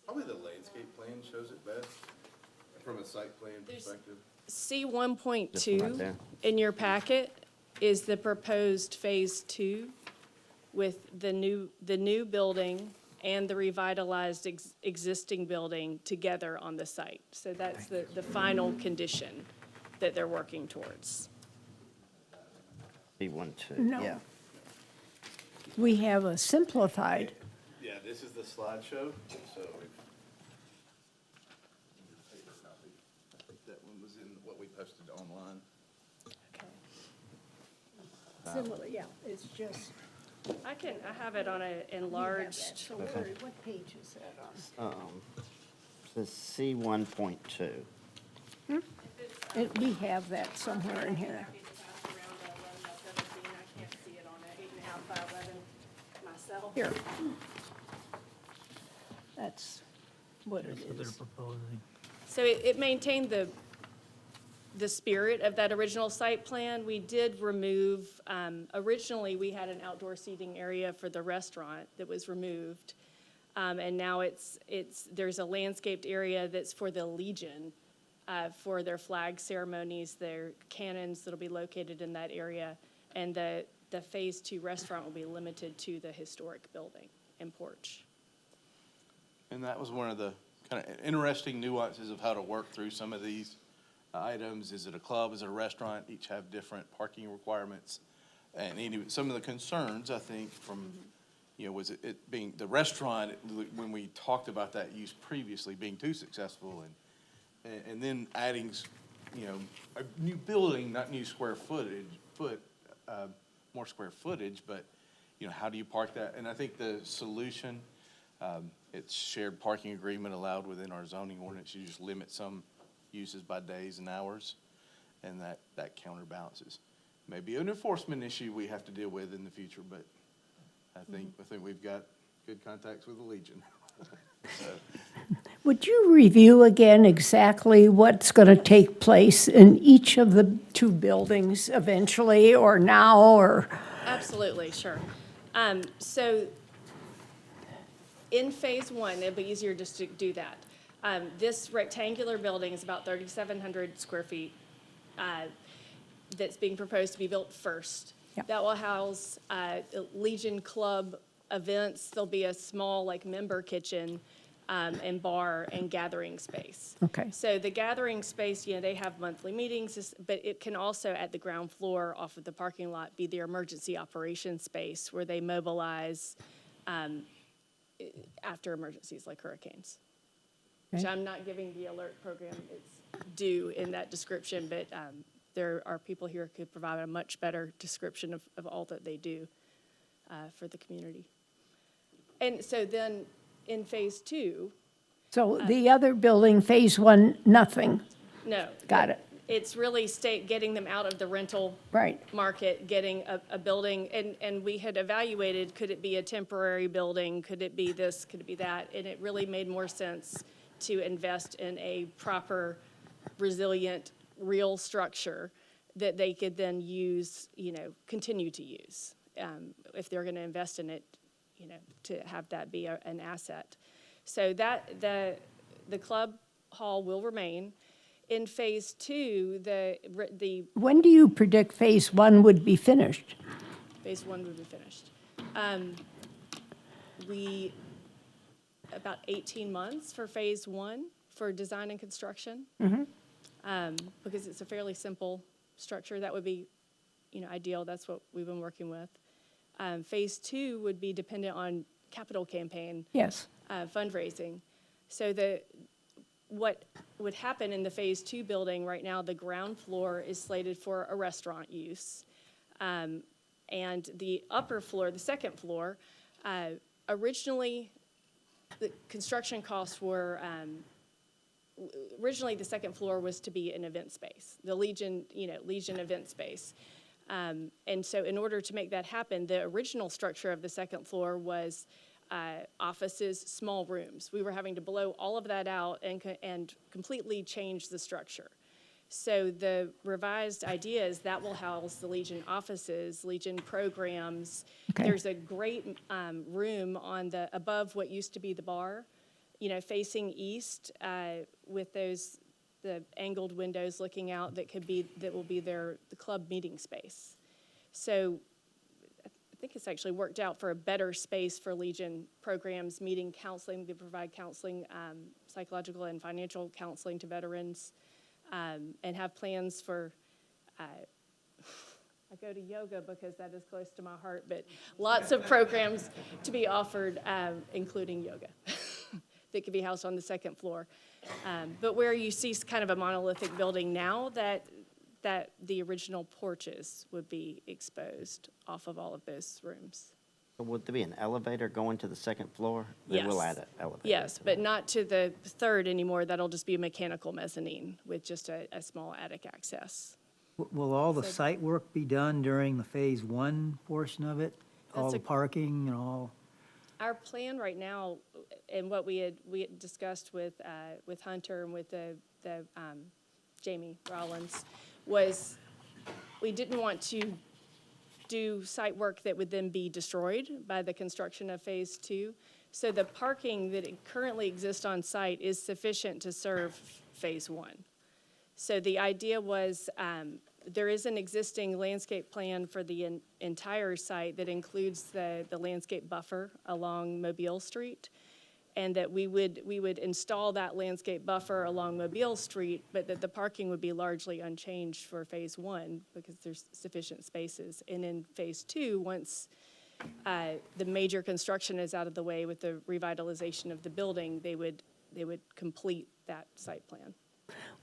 Speaker 5: Probably the landscape plan shows it best from a site plan perspective.
Speaker 13: C
Speaker 1: This one
Speaker 13: 1.2
Speaker 1: right there.
Speaker 13: in your packet is the proposed Phase 2 with the new building and the revitalized existing building together on the site. So that's the final condition that they're working towards.
Speaker 1: B1, 2,
Speaker 3: No.
Speaker 1: yeah.
Speaker 3: We have a simplified,
Speaker 5: Yeah, this is the slideshow, so that one was in what we posted online.
Speaker 3: similar, yeah, it's just.
Speaker 13: I have it on an enlarged,
Speaker 3: So what page is that on?
Speaker 1: Says C1.2.
Speaker 3: We have that somewhere in here.
Speaker 13: I can't see it on an 8.5 by 11 myself.
Speaker 3: Here. That's what it
Speaker 4: That's what they're
Speaker 3: is.
Speaker 4: proposing.
Speaker 13: So it maintained the spirit of that original site plan. We did remove, originally, we had an outdoor seating area for the restaurant that was removed. And now there's a landscaped area that's for the Legion, for their flag ceremonies, their cannons that'll be located in that area. And the Phase 2 restaurant will be limited to the historic building and porch.
Speaker 12: And that was one of the kind of interesting nuances of how to work through some of these items. Is it a club, is it a restaurant? Each have different parking requirements. And some of the concerns, I think, from, was it being, the restaurant, when we talked about that use previously, being too successful, and then adding, a new building, not new square footage, more square footage, but, how do you park that? And I think the solution, it's shared parking agreement allowed within our zoning ordinance. You just limit some uses by days and hours, and that counterbalances. Maybe an enforcement issue we have to deal with in the future, but I think we've got good contacts with the Legion.
Speaker 3: Would you review again exactly what's going to take place in each of the two buildings eventually, or now, or?
Speaker 13: Absolutely, sure. So in Phase 1, it'll be easier just to do that. This rectangular building is about 3,700 square feet that's being proposed to be built first.
Speaker 3: Yep.
Speaker 13: That will house Legion Club events. There'll be a small, member kitchen and bar and gathering space.
Speaker 3: Okay.
Speaker 13: So the gathering space, they have monthly meetings, but it can also, at the ground floor off of the parking lot, be their emergency operations space where they mobilize after emergencies like hurricanes. Which I'm not giving the alert program its due in that description, but there are people here who could provide a much better description of all that they do for the community. And so then in Phase 2.
Speaker 3: So the other building, Phase 1, nothing.
Speaker 13: No.
Speaker 3: Got it.
Speaker 13: It's really getting them out of the rental
Speaker 3: Right.
Speaker 13: market, getting a building, and we had evaluated, could it be a temporary building? Could it be this? Could it be that? And it really made more sense to invest in a proper, resilient, real structure that they could then use, continue to use. If they're going to invest in it, to have that be an asset. So that the club hall will remain. In Phase 2, the
Speaker 3: When do you predict Phase 1 would be finished?
Speaker 13: Phase 1 would be finished. About 18 months for Phase 1 for design and construction. Because it's a fairly simple structure. That would be, ideal. That's what we've been working with. Phase 2 would be dependent on capital campaign.
Speaker 3: Yes.
Speaker 13: Fundraising. So what would happen in the Phase 2 building right now, the ground floor is slated for a restaurant use. And the upper floor, the second floor, originally the construction costs were, originally the second floor was to be an event space, the Legion event space. And so in order to make that happen, the original structure of the second floor was offices, small rooms. We were having to blow all of that out and completely change the structure. So the revised idea is that will house the Legion offices, Legion programs.
Speaker 3: Okay.
Speaker 13: There's a great room above what used to be the bar, facing east with the angled windows looking out that will be the club meeting space. So I think it's actually worked out for a better space for Legion programs, meeting, counseling. They provide counseling, psychological and financial counseling to veterans, and have plans for, I go to yoga because that is close to my heart, but lots of programs to be offered, including yoga, that could be housed on the second floor. But where you see kind of a monolithic building now, that the original porches would be exposed off of all of those rooms.
Speaker 1: Would there be an elevator going to the second floor? They will
Speaker 13: Yes.
Speaker 1: add an elevator.
Speaker 13: Yes, but not to the third anymore. That'll just be a mechanical mezzanine with just a small attic access.
Speaker 4: Will all the site work be done during the Phase 1 portion of it? All
Speaker 13: That's
Speaker 4: the parking and all?
Speaker 13: Our plan right now, and what we had discussed with Hunter and with the Jamie Rollins, was we didn't want to do site work that would then be destroyed by the construction of Phase 2. So the parking that currently exists on site is sufficient to serve Phase 1. So the idea was, there is an existing landscape plan for the entire site that includes the landscape buffer along Mobile Street, and that we would install that landscape buffer along Mobile Street, but that the parking would be largely unchanged for Phase 1 because there's sufficient spaces. And in Phase 2, once the major construction is out of the way with the revitalization of the building, they would complete that site plan.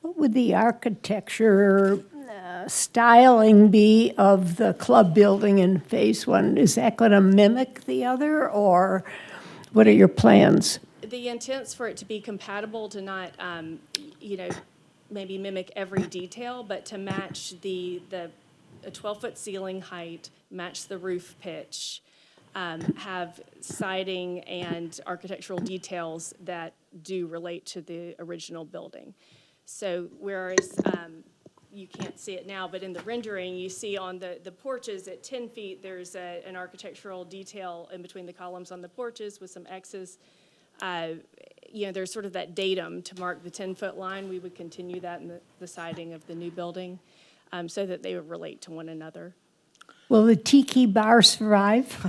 Speaker 3: What would the architecture styling be of the club building in Phase 1? Is that going to mimic the other, or what are your plans?
Speaker 13: The intent's for it to be compatible, to not, maybe mimic every detail, but to match a 12-foot ceiling height, match the roof pitch, have siding and architectural details that do relate to the original building. So whereas you can't see it now, but in the rendering, you see on the porches at 10 feet, there's an architectural detail in between the columns on the porches with some X's. There's sort of that datum to mark the 10-foot line. We would continue that in the siding of the new building so that they would relate to one another.
Speaker 3: Will the tiki bar survive?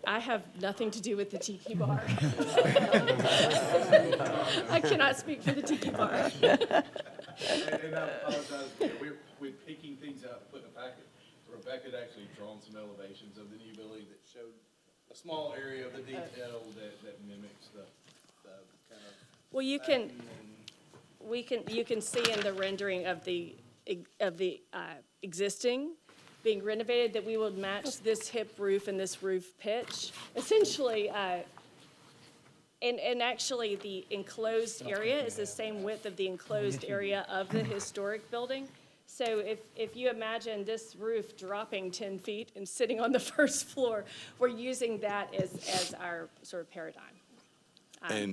Speaker 13: I have nothing to do with the tiki bar. I cannot speak for the tiki bar.
Speaker 12: And I apologize, we're picking things out, putting a packet. Rebecca had actually drawn some elevations of the new building that showed a small area of the detail that mimics the kind of.
Speaker 13: Well, you can see in the rendering of the existing being renovated that we would match this hip roof and this roof pitch. Essentially, and actually the enclosed area is the same width of the enclosed area of the historic building. So if you imagine this roof dropping 10 feet and sitting on the first floor, we're using that as our sort of paradigm.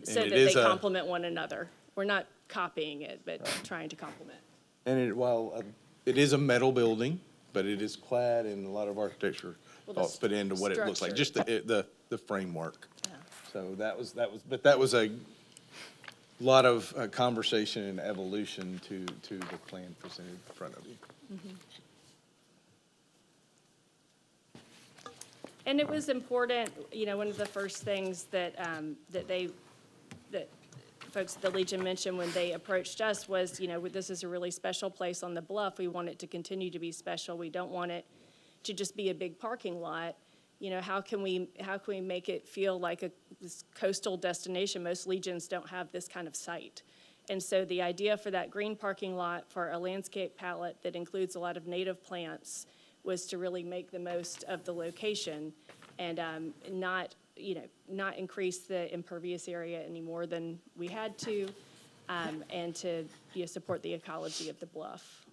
Speaker 13: So that they complement one another. We're not copying it, but trying to complement.
Speaker 5: And while it is a metal building, but it is clad in a lot of architecture thoughts put into what it looks like, just the framework. So that was a lot of conversation and evolution to the plan presented in front of you.
Speaker 13: Mm-hmm. And it was important, one of the first things that folks at the Legion mentioned when they approached us was, this is a really special place on the bluff. We want it to continue to be special. We don't want it to just be a big parking lot. How can we make it feel like this coastal destination? Most Legions don't have this kind of site. And so the idea for that green parking lot for a landscape palette that includes a lot of native plants was to really make the most of the location and not increase the impervious area any more than we had to, and to support the ecology of the bluff.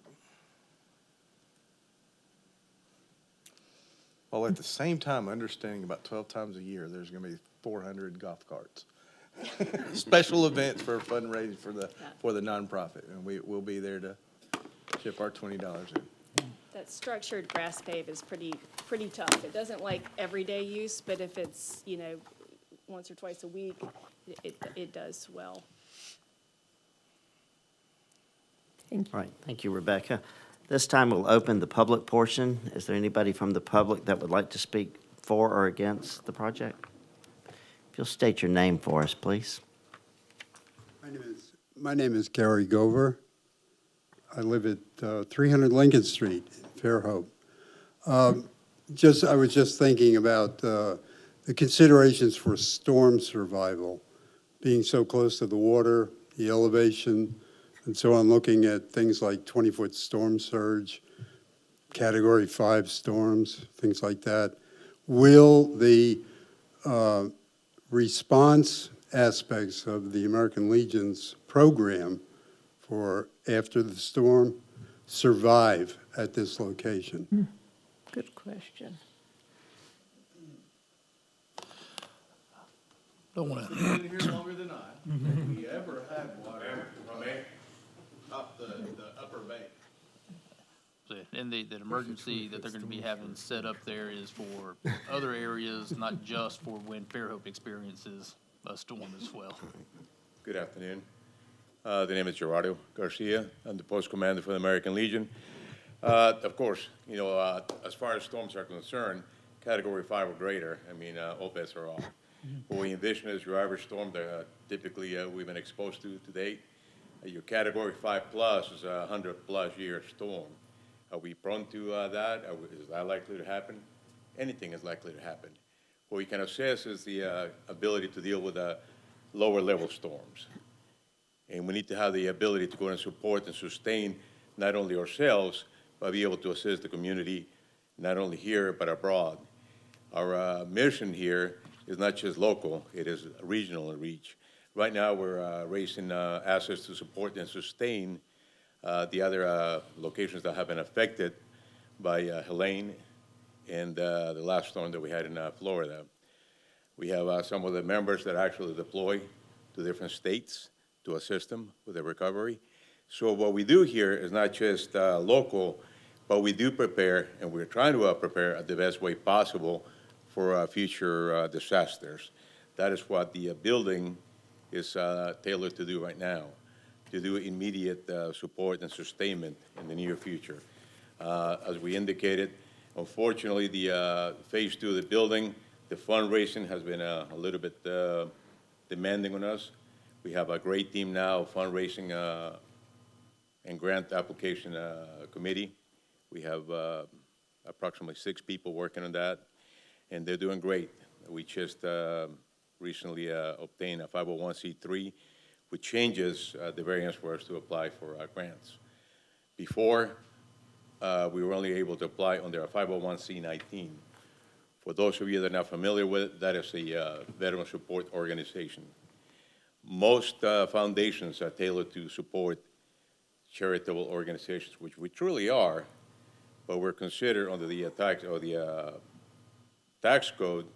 Speaker 5: While at the same time understanding about 12 times a year, there's going to be 400 golf carts. Special events for fundraising for the nonprofit, and we'll be there to chip our $20 in.
Speaker 13: That structured grass pave is pretty tough. It doesn't like everyday use, but if it's, once or twice a week, it does well.
Speaker 3: Thank you.
Speaker 1: All right, thank you, Rebecca. This time we'll open the public portion. Is there anybody from the public that would like to speak for or against the project? If you'll state your name for us, please.
Speaker 14: My name is Gary Gover. I live at 300 Lincoln Street in Fairhope. I was just thinking about the considerations for storm survival, being so close to the water, the elevation, and so on, looking at things like 20-foot storm surge, Category 5 storms, things like that. Will the response aspects of the American Legion's program for after the storm survive at this location?
Speaker 3: Good question.
Speaker 12: Don't want to. Been here longer than I. If we ever had water from up the
Speaker 10: And the emergency that they're gonna be having set up there is for other areas, not just for when Fairhope experiences a storm as well.
Speaker 12: Good afternoon. The name is Gerardo Garcia. I'm the post commander for the American Legion. Of course, as far as storms are concerned, Category 5 or greater, all bets are off. What we envision is your average storm that typically we've been exposed to date. Your Category 5 plus is a 100-plus year storm. Are we prone to that? Is that likely to happen? Anything is likely to happen. What we can assess is the ability to deal with lower level storms. And we need to have the ability to go and support and sustain not only ourselves, but be able to assist the community, not only here, but abroad. Our mission here is not just local, it is regional in reach. Right now, we're raising assets to support and sustain the other locations that have been affected by Helene and the last storm that we had in Florida. We have some of the members that actually deploy to different states to assist them with the recovery. So what we do here is not just local, but we do prepare, and we're trying to prepare the best way possible for future disasters. That is what the building is tailored to do right now, to do immediate support and sustainment in the near future. As we indicated, unfortunately, the phase 2 of the building, the fundraising has been a little bit demanding on us. We have a great team now, fundraising and grant application committee. We have approximately 6 people working on that, and they're doing great. We just recently obtained a 501c3, which changes the variance for us to apply for grants. Before, we were only able to apply under a 501c19. For those of you that are not familiar with it, that is a veteran support organization. Most foundations are tailored to support charitable organizations, which we truly are, but we're considered under the tax code.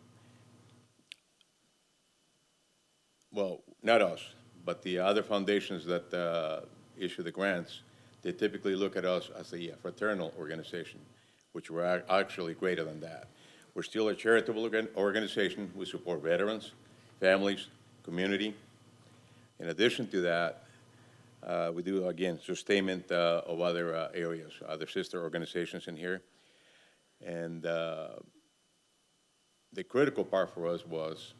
Speaker 12: Well, not us, but the other foundations that issue the grants, they typically look at us as a fraternal organization, which we're actually greater than that. We're still a charitable organization. We support veterans, families, community. In addition to that, we do, again, sustainment of other areas, other sister organizations in here. And the critical part for us was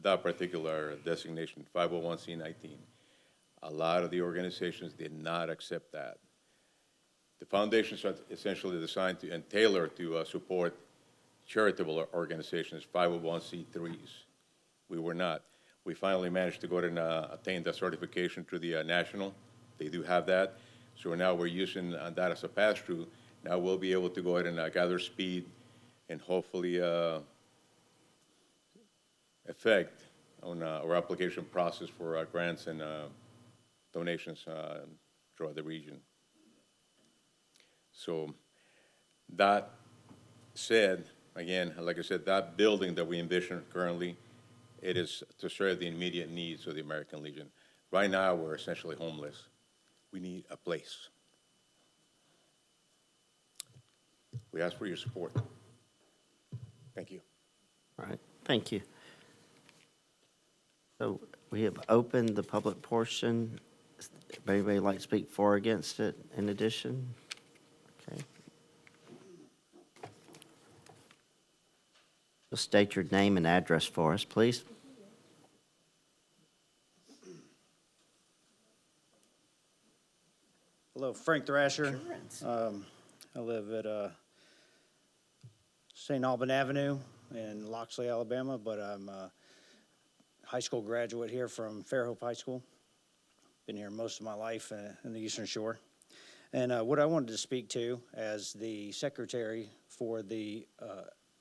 Speaker 12: that particular designation, 501c19. A lot of the organizations did not accept that. The foundations are essentially designed to and tailored to support charitable organizations, 501c3s. We were not. We finally managed to go ahead and attain that certification through the national. They do have that. So now we're using that as a pass-through. Now we'll be able to go ahead and gather speed and hopefully effect on our application process for grants and donations throughout the region. So that said, again, like I said, that building that we envision currently, it is to serve the immediate needs of the American Legion. Right now, we're essentially homeless. We need a place. We ask for your support. Thank you.
Speaker 1: All right, thank you. So we have opened the public portion. Does anybody like to speak for or against it in addition? Okay. Just state your name and address for us, please.
Speaker 15: Hello, Frank Thrasher. I live at St. Alban Avenue in Loxley, Alabama, but I'm a high school graduate here from Fairhope High School. Been here most of my life in the Eastern Shore. And what I wanted to speak to as the secretary for the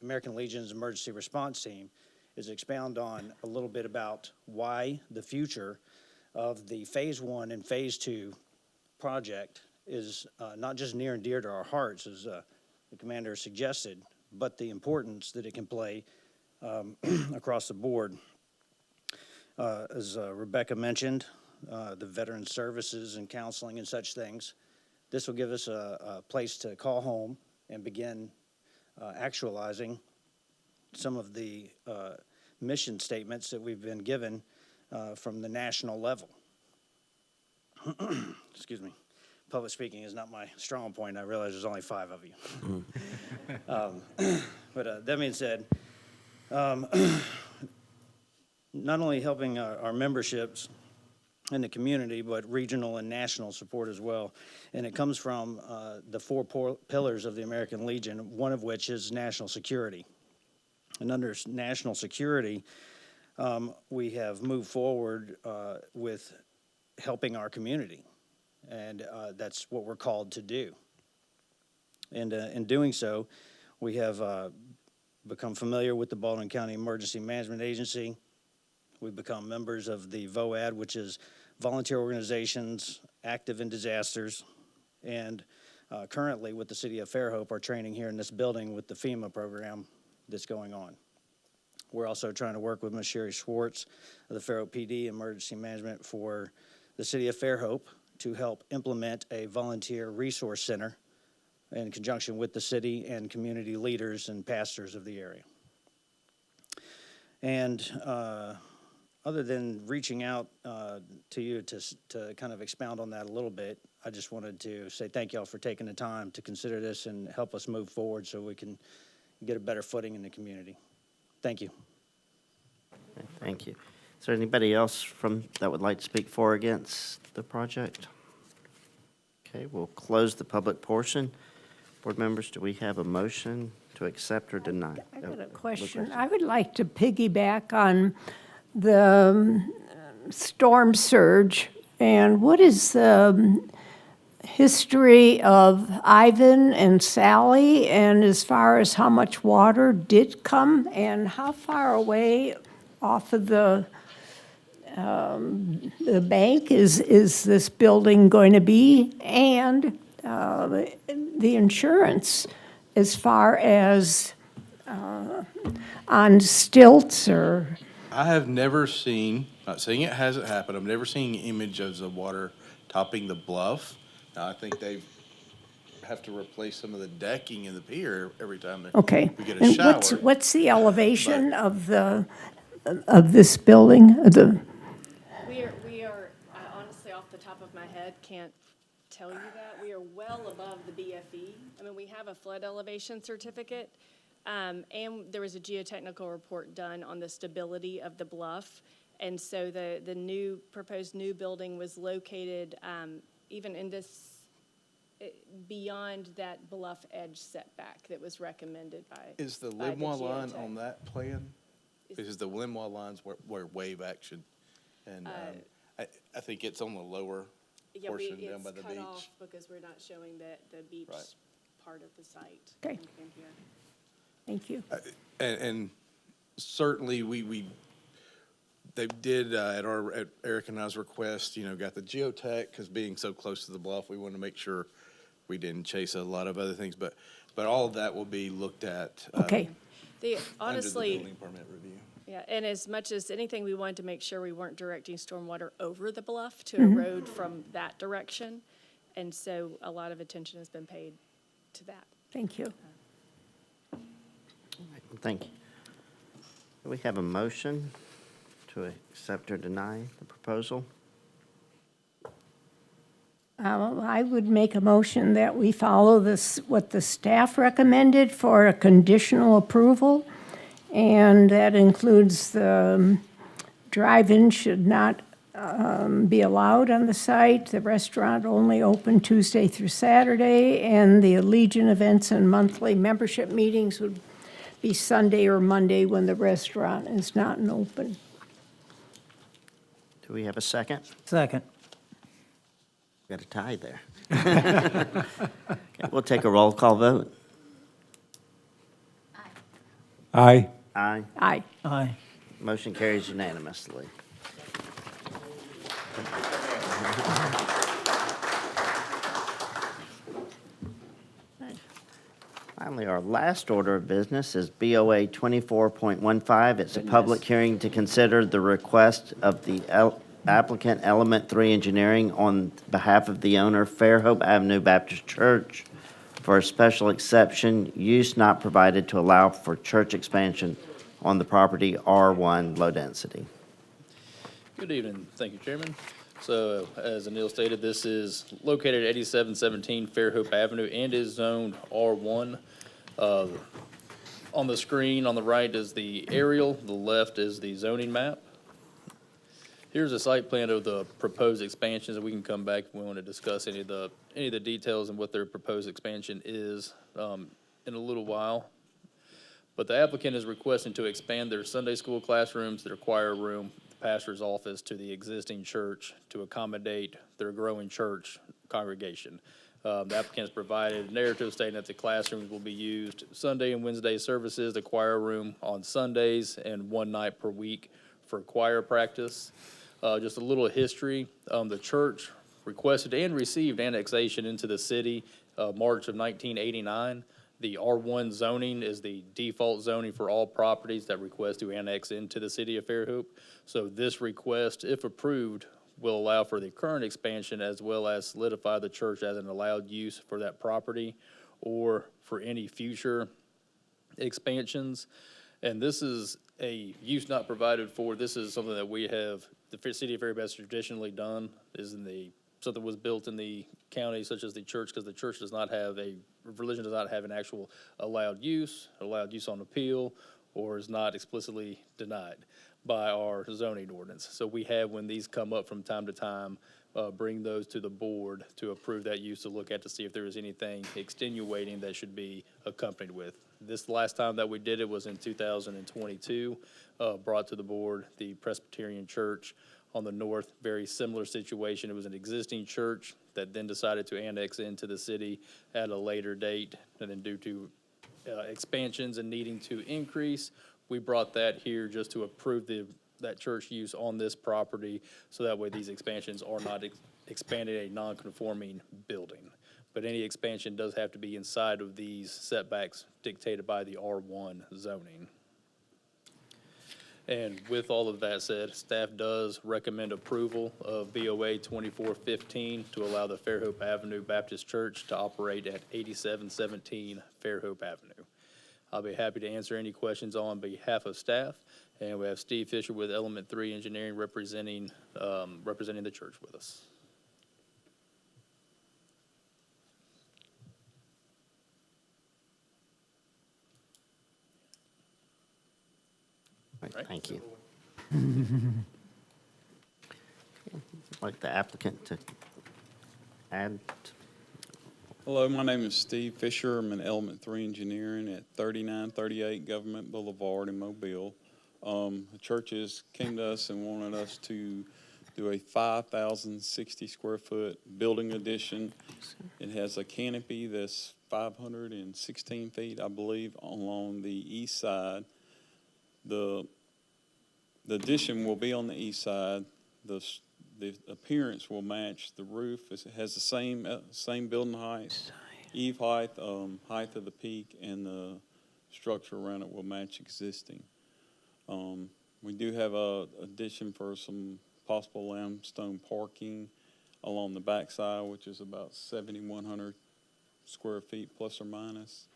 Speaker 15: American Legion's Emergency Response Team is expound on a little bit about why the future of the Phase 1 and Phase 2 project is not just near and dear to our hearts, as the commander suggested, but the importance that it can play across the board. As Rebecca mentioned, the veteran services and counseling and such things, This will give us a place to call home and begin actualizing some of the mission statements that we've been given from the national level. Excuse me. Public speaking is not my strong point. I realize there's only 5 of you. But that being said, not only helping our memberships in the community, but regional and national support as well. And it comes from the 4 pillars of the American Legion, one of which is national security. And under national security, we have moved forward with helping our community. And that's what we're called to do. And in doing so, we have become familiar with the Baldwin County Emergency Management Agency. We've become members of the VOAD, which is Volunteer Organizations Active in Disasters. And currently with the city of Fairhope, are training here in this building with the FEMA program that's going on. We're also trying to work with Ms. Sherry Schwartz of the Fairhope PD Emergency Management for the city of Fairhope to help implement a volunteer resource center in conjunction with the city and community leaders and pastors of the area. And other than reaching out to you to kind of expound on that a little bit, I just wanted to say thank y'all for taking the time to consider this and help us move forward so we can get a better footing in the community. Thank you.
Speaker 1: Thank you. Is there anybody else that would like to speak for or against the project? Okay, we'll close the public portion. Board members, do we have a motion to accept or deny?
Speaker 3: I got a question. I would like to piggyback on the storm surge. And what is the history of Ivan and Sally, and as far as how much water did come, and how far away off of the bank is this building going to be, and the insurance as far as on stilts or?
Speaker 12: I have never seen, not saying it hasn't happened, I've never seen images of water topping the bluff. Now, I think they have to replace some of the decking in the pier every time
Speaker 3: Okay.
Speaker 12: we get a
Speaker 3: And
Speaker 12: shower.
Speaker 3: what's the elevation of this building?
Speaker 13: We are honestly, off the top of my head, can't tell you that. We are well above the BFE. I mean, we have a flood elevation certificate, and there was a geotechnical report done on the stability of the bluff. And so the proposed new building was located even in this, beyond that bluff edge setback that was recommended by.
Speaker 12: Is the
Speaker 13: by
Speaker 12: Limois line
Speaker 13: geotech.
Speaker 12: on that plan? Because the Limois lines where wave action, and I think it's on the lower
Speaker 13: Yeah,
Speaker 12: portion down by the
Speaker 13: it's cut
Speaker 12: beach.
Speaker 13: off because we're not showing the beach
Speaker 12: Right.
Speaker 13: part of the site.
Speaker 3: Okay.
Speaker 13: in here.
Speaker 3: Thank you.
Speaker 12: And certainly they did, at Eric and I's request, got the geotech, because being so close to the bluff, we wanted to make sure we didn't chase a lot of other things, but all of that will be looked at.
Speaker 3: Okay.
Speaker 13: Honestly,
Speaker 12: Under the building permit review.
Speaker 13: yeah, and as much as anything, we wanted to make sure we weren't directing stormwater over the bluff to
Speaker 3: Mm-hmm.
Speaker 13: erode from that direction. And so a lot of attention has been paid to that.
Speaker 3: Thank you.
Speaker 1: Thank you. Do we have a motion to accept or deny the proposal?
Speaker 3: I would make a motion that we follow what the staff recommended for a conditional approval, and that includes the drive-in should not be allowed on the site, the restaurant only open Tuesday through Saturday, and the Legion events and monthly membership meetings would be Sunday or Monday when the restaurant is not open.
Speaker 1: Do we have a second?
Speaker 4: Second.
Speaker 1: Got a tie there. Okay, we'll take a roll call vote.
Speaker 2: Aye.
Speaker 1: Aye.
Speaker 3: Aye.
Speaker 4: Aye.
Speaker 1: Motion carries unanimously. Finally, our last order of business is BOA 24.15. It's a public hearing to consider the request of the applicant Element 3 Engineering on behalf of the owner, Fairhope Avenue Baptist Church, for a special exception, use not provided to allow for church expansion on the property R1 low density.
Speaker 10: Good evening. Thank you, Chairman. So, as Anil stated, this is located at 8717 Fairhope Avenue and is zoned R1. On the screen on the right is the aerial, the left is the zoning map. Here's a site plan of the proposed expansions, and we can come back if we want to discuss any of the details and what their proposed expansion is in a little while. But the applicant is requesting to expand their Sunday school classrooms, their choir room, the pastor's office to the existing church to accommodate their growing church congregation. The applicant has provided a narrative stating that the classrooms will be used Sunday and Wednesday services, the choir room on Sundays, and one night per week for choir practice. Just a little history. The church requested and received annexation into the city March of 1989. The R1 zoning is the default zoning for all properties that request to annex into the city of Fairhope. So this request, if approved, will allow for the current expansion as well as solidify the church as an allowed use for that property or for any future expansions. And this is a use not provided for. This is something that we have, the city of Fairhope has traditionally done, something was built in the county such as the church, because the church does not have religion does not have an actual allowed use on appeal, or is not explicitly denied by our zoning ordinance. So we have, when these come up from time to time, bring those to the board to approve that use, to look at to see if there is anything extenuating that should be accompanied with. This last time that we did it was in 2022, brought to the board the Presbyterian Church on the north, very similar situation. It was an existing church that then decided to annex into the city at a later date, and then due to expansions and needing to increase, we brought that here just to approve that church use on this property, so that way these expansions are not expanding a non-conforming building. But any expansion does have to be inside of these setbacks dictated by the R1 zoning. And with all of that said, staff does recommend approval of BOA 2415 to allow the Fairhope Avenue Baptist Church to operate at 8717 Fairhope Avenue. I'll be happy to answer any questions on behalf of staff. And we have Steve Fisher with Element 3 Engineering representing the church with us.
Speaker 1: Right, thank you. Like the applicant to add.
Speaker 16: Hello, my name is Steve Fisher. I'm in Element 3 Engineering at 3938 Government Boulevard in Mobile. The churches came to us and wanted us to do a 5,060 square foot building addition. It has a canopy that's 516 feet, I believe, along the east side. The addition will be on the east side. The appearance will match the roof. It has the same building height, eave height, height of the peak, and the structure around it will match existing. We do have a addition for some possible limestone parking along the backside, which is about 7,100 square feet plus or minus.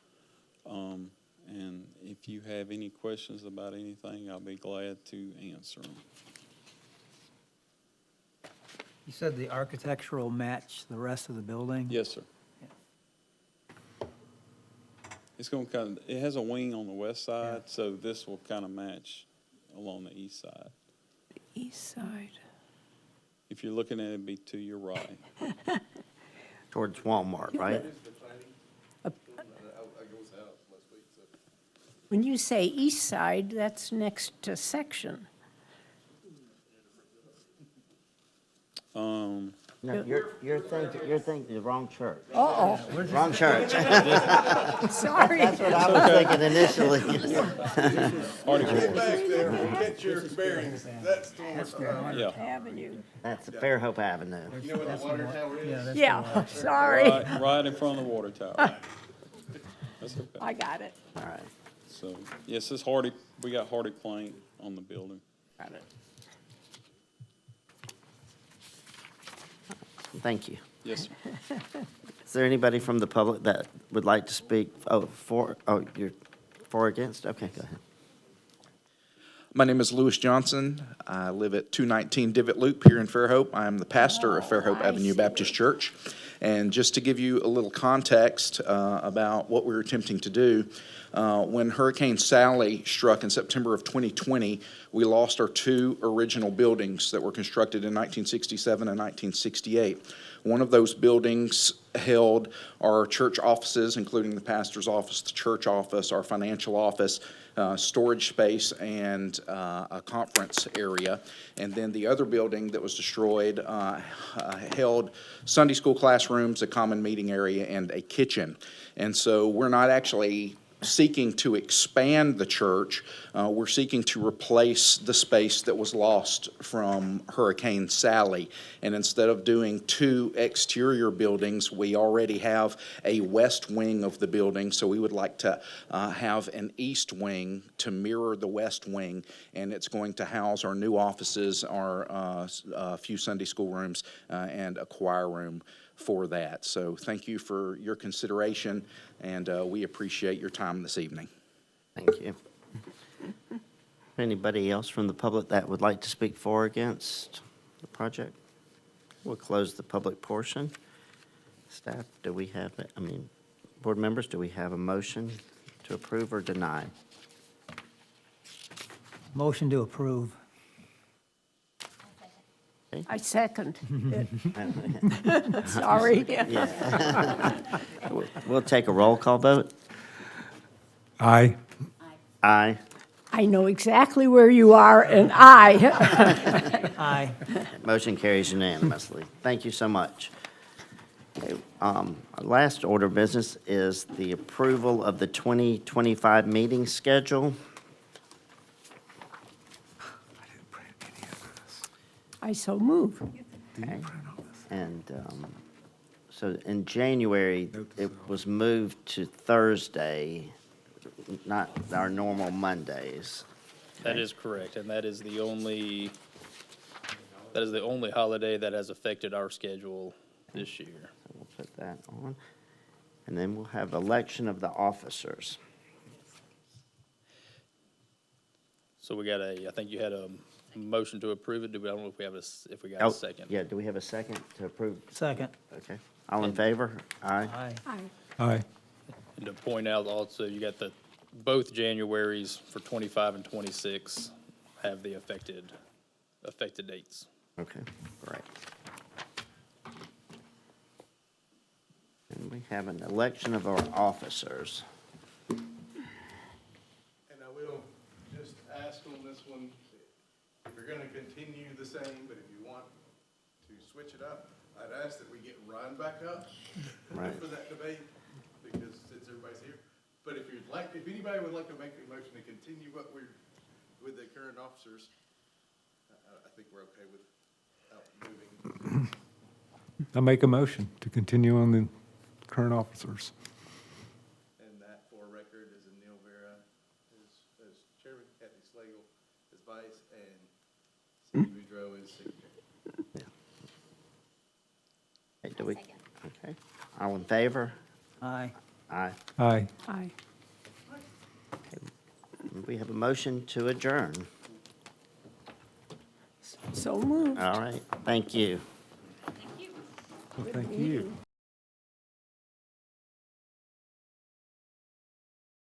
Speaker 16: And if you have any questions about anything, I'll be glad to answer them.
Speaker 4: You said the architectural match the rest of the building?
Speaker 16: Yes, sir. It's going to it has a wing on the west side, so this will kind of match along the east side.
Speaker 3: The east side.
Speaker 16: If you're looking at it, it'd be to your right.
Speaker 1: Towards Walmart, right?
Speaker 3: When you say east side, that's next to Section.
Speaker 1: No, you're thinking the wrong church.
Speaker 3: Uh-oh,
Speaker 1: Wrong church.
Speaker 3: sorry.
Speaker 1: That's what I was thinking initially.
Speaker 12: Get back there, we'll get your bearings. That's
Speaker 16: Yeah.
Speaker 3: Avenue.
Speaker 1: That's Fairhope Avenue.
Speaker 12: You know where the water tower is?
Speaker 3: Yeah, sorry.
Speaker 16: Right in front of the water tower. That's okay.
Speaker 3: I got it.
Speaker 1: All right,
Speaker 16: So, yes, it's hardy, we got hardy plank on the building.
Speaker 1: got it. Thank you.
Speaker 16: Yes, sir.
Speaker 1: Is there anybody from the public that would like to speak? You're for or against? Okay, go ahead.
Speaker 17: My name is Louis Johnson. I live at 219 Divot Loop here in Fairhope. I'm the pastor of Fairhope Avenue Baptist Church. And just to give you a little context about what we're attempting to do, when Hurricane Sally struck in September of 2020, we lost our two original buildings that were constructed in 1967 and 1968. One of those buildings held our church offices, including the pastor's office, the church office, our financial office, storage space, and a conference area. And then the other building that was destroyed held Sunday school classrooms, a common meeting area, and a kitchen. And so we're not actually seeking to expand the church. We're seeking to replace the space that was lost from Hurricane Sally. And instead of doing two exterior buildings, we already have a west wing of the building, so we would like to have an east wing to mirror the west wing, and it's going to house our new offices, our few Sunday school rooms, and a choir room for that. So thank you for your consideration, and we appreciate your time this evening.
Speaker 1: Thank you. Anybody else from the public that would like to speak for or against the project? We'll close the public portion. Staff, do we have, board members, do we have a motion to approve or deny?
Speaker 4: Motion to approve.
Speaker 3: I second it. Sorry.
Speaker 1: We'll take a roll call vote.
Speaker 14: Aye.
Speaker 1: Aye.
Speaker 3: I know exactly where you are, and I.
Speaker 4: Aye.
Speaker 1: Motion carries unanimously. Thank you so much. Okay, our last order of business is the approval of the 2025 meeting schedule.
Speaker 3: I so move.
Speaker 1: Okay. And so in January, it was moved to Thursday, not our normal Mondays.
Speaker 10: That is correct, and that is the only holiday that has affected our schedule this year.
Speaker 1: So we'll put that on. And then we'll have election of the officers.
Speaker 10: So we got I think you had a motion to approve it. I don't know if we have if we got
Speaker 1: Oh,
Speaker 10: a second.
Speaker 1: Yeah, do we have a second to approve?
Speaker 4: Second.
Speaker 1: Okay. All in favor? Aye.
Speaker 4: Aye.
Speaker 3: Aye.
Speaker 14: Aye.
Speaker 10: And to point out also, you got both Januaries for 25 and 26 have the affected dates.
Speaker 1: Okay, great. And we have an election of our officers.
Speaker 12: And I will just ask on this one, if you're gonna continue the same, but if you want to switch it up, I'd ask that we get Ron back up
Speaker 1: Right.
Speaker 12: for that debate, because since everybody's here. But if anybody would like to make a motion to continue with the current officers, I think we're okay without moving.
Speaker 14: I make a motion to continue on the current officers.
Speaker 12: And that, for record, is Neil Vera as chairman, Kathy Slagle as vice, and Cindy Boudreau as secretary.
Speaker 1: Hey, do we? Okay. All in favor?
Speaker 4: Aye.
Speaker 1: Aye.
Speaker 14: Aye.
Speaker 3: Aye.
Speaker 1: We have a motion to adjourn.
Speaker 3: So moved.
Speaker 1: All right, thank you.
Speaker 14: Thank you.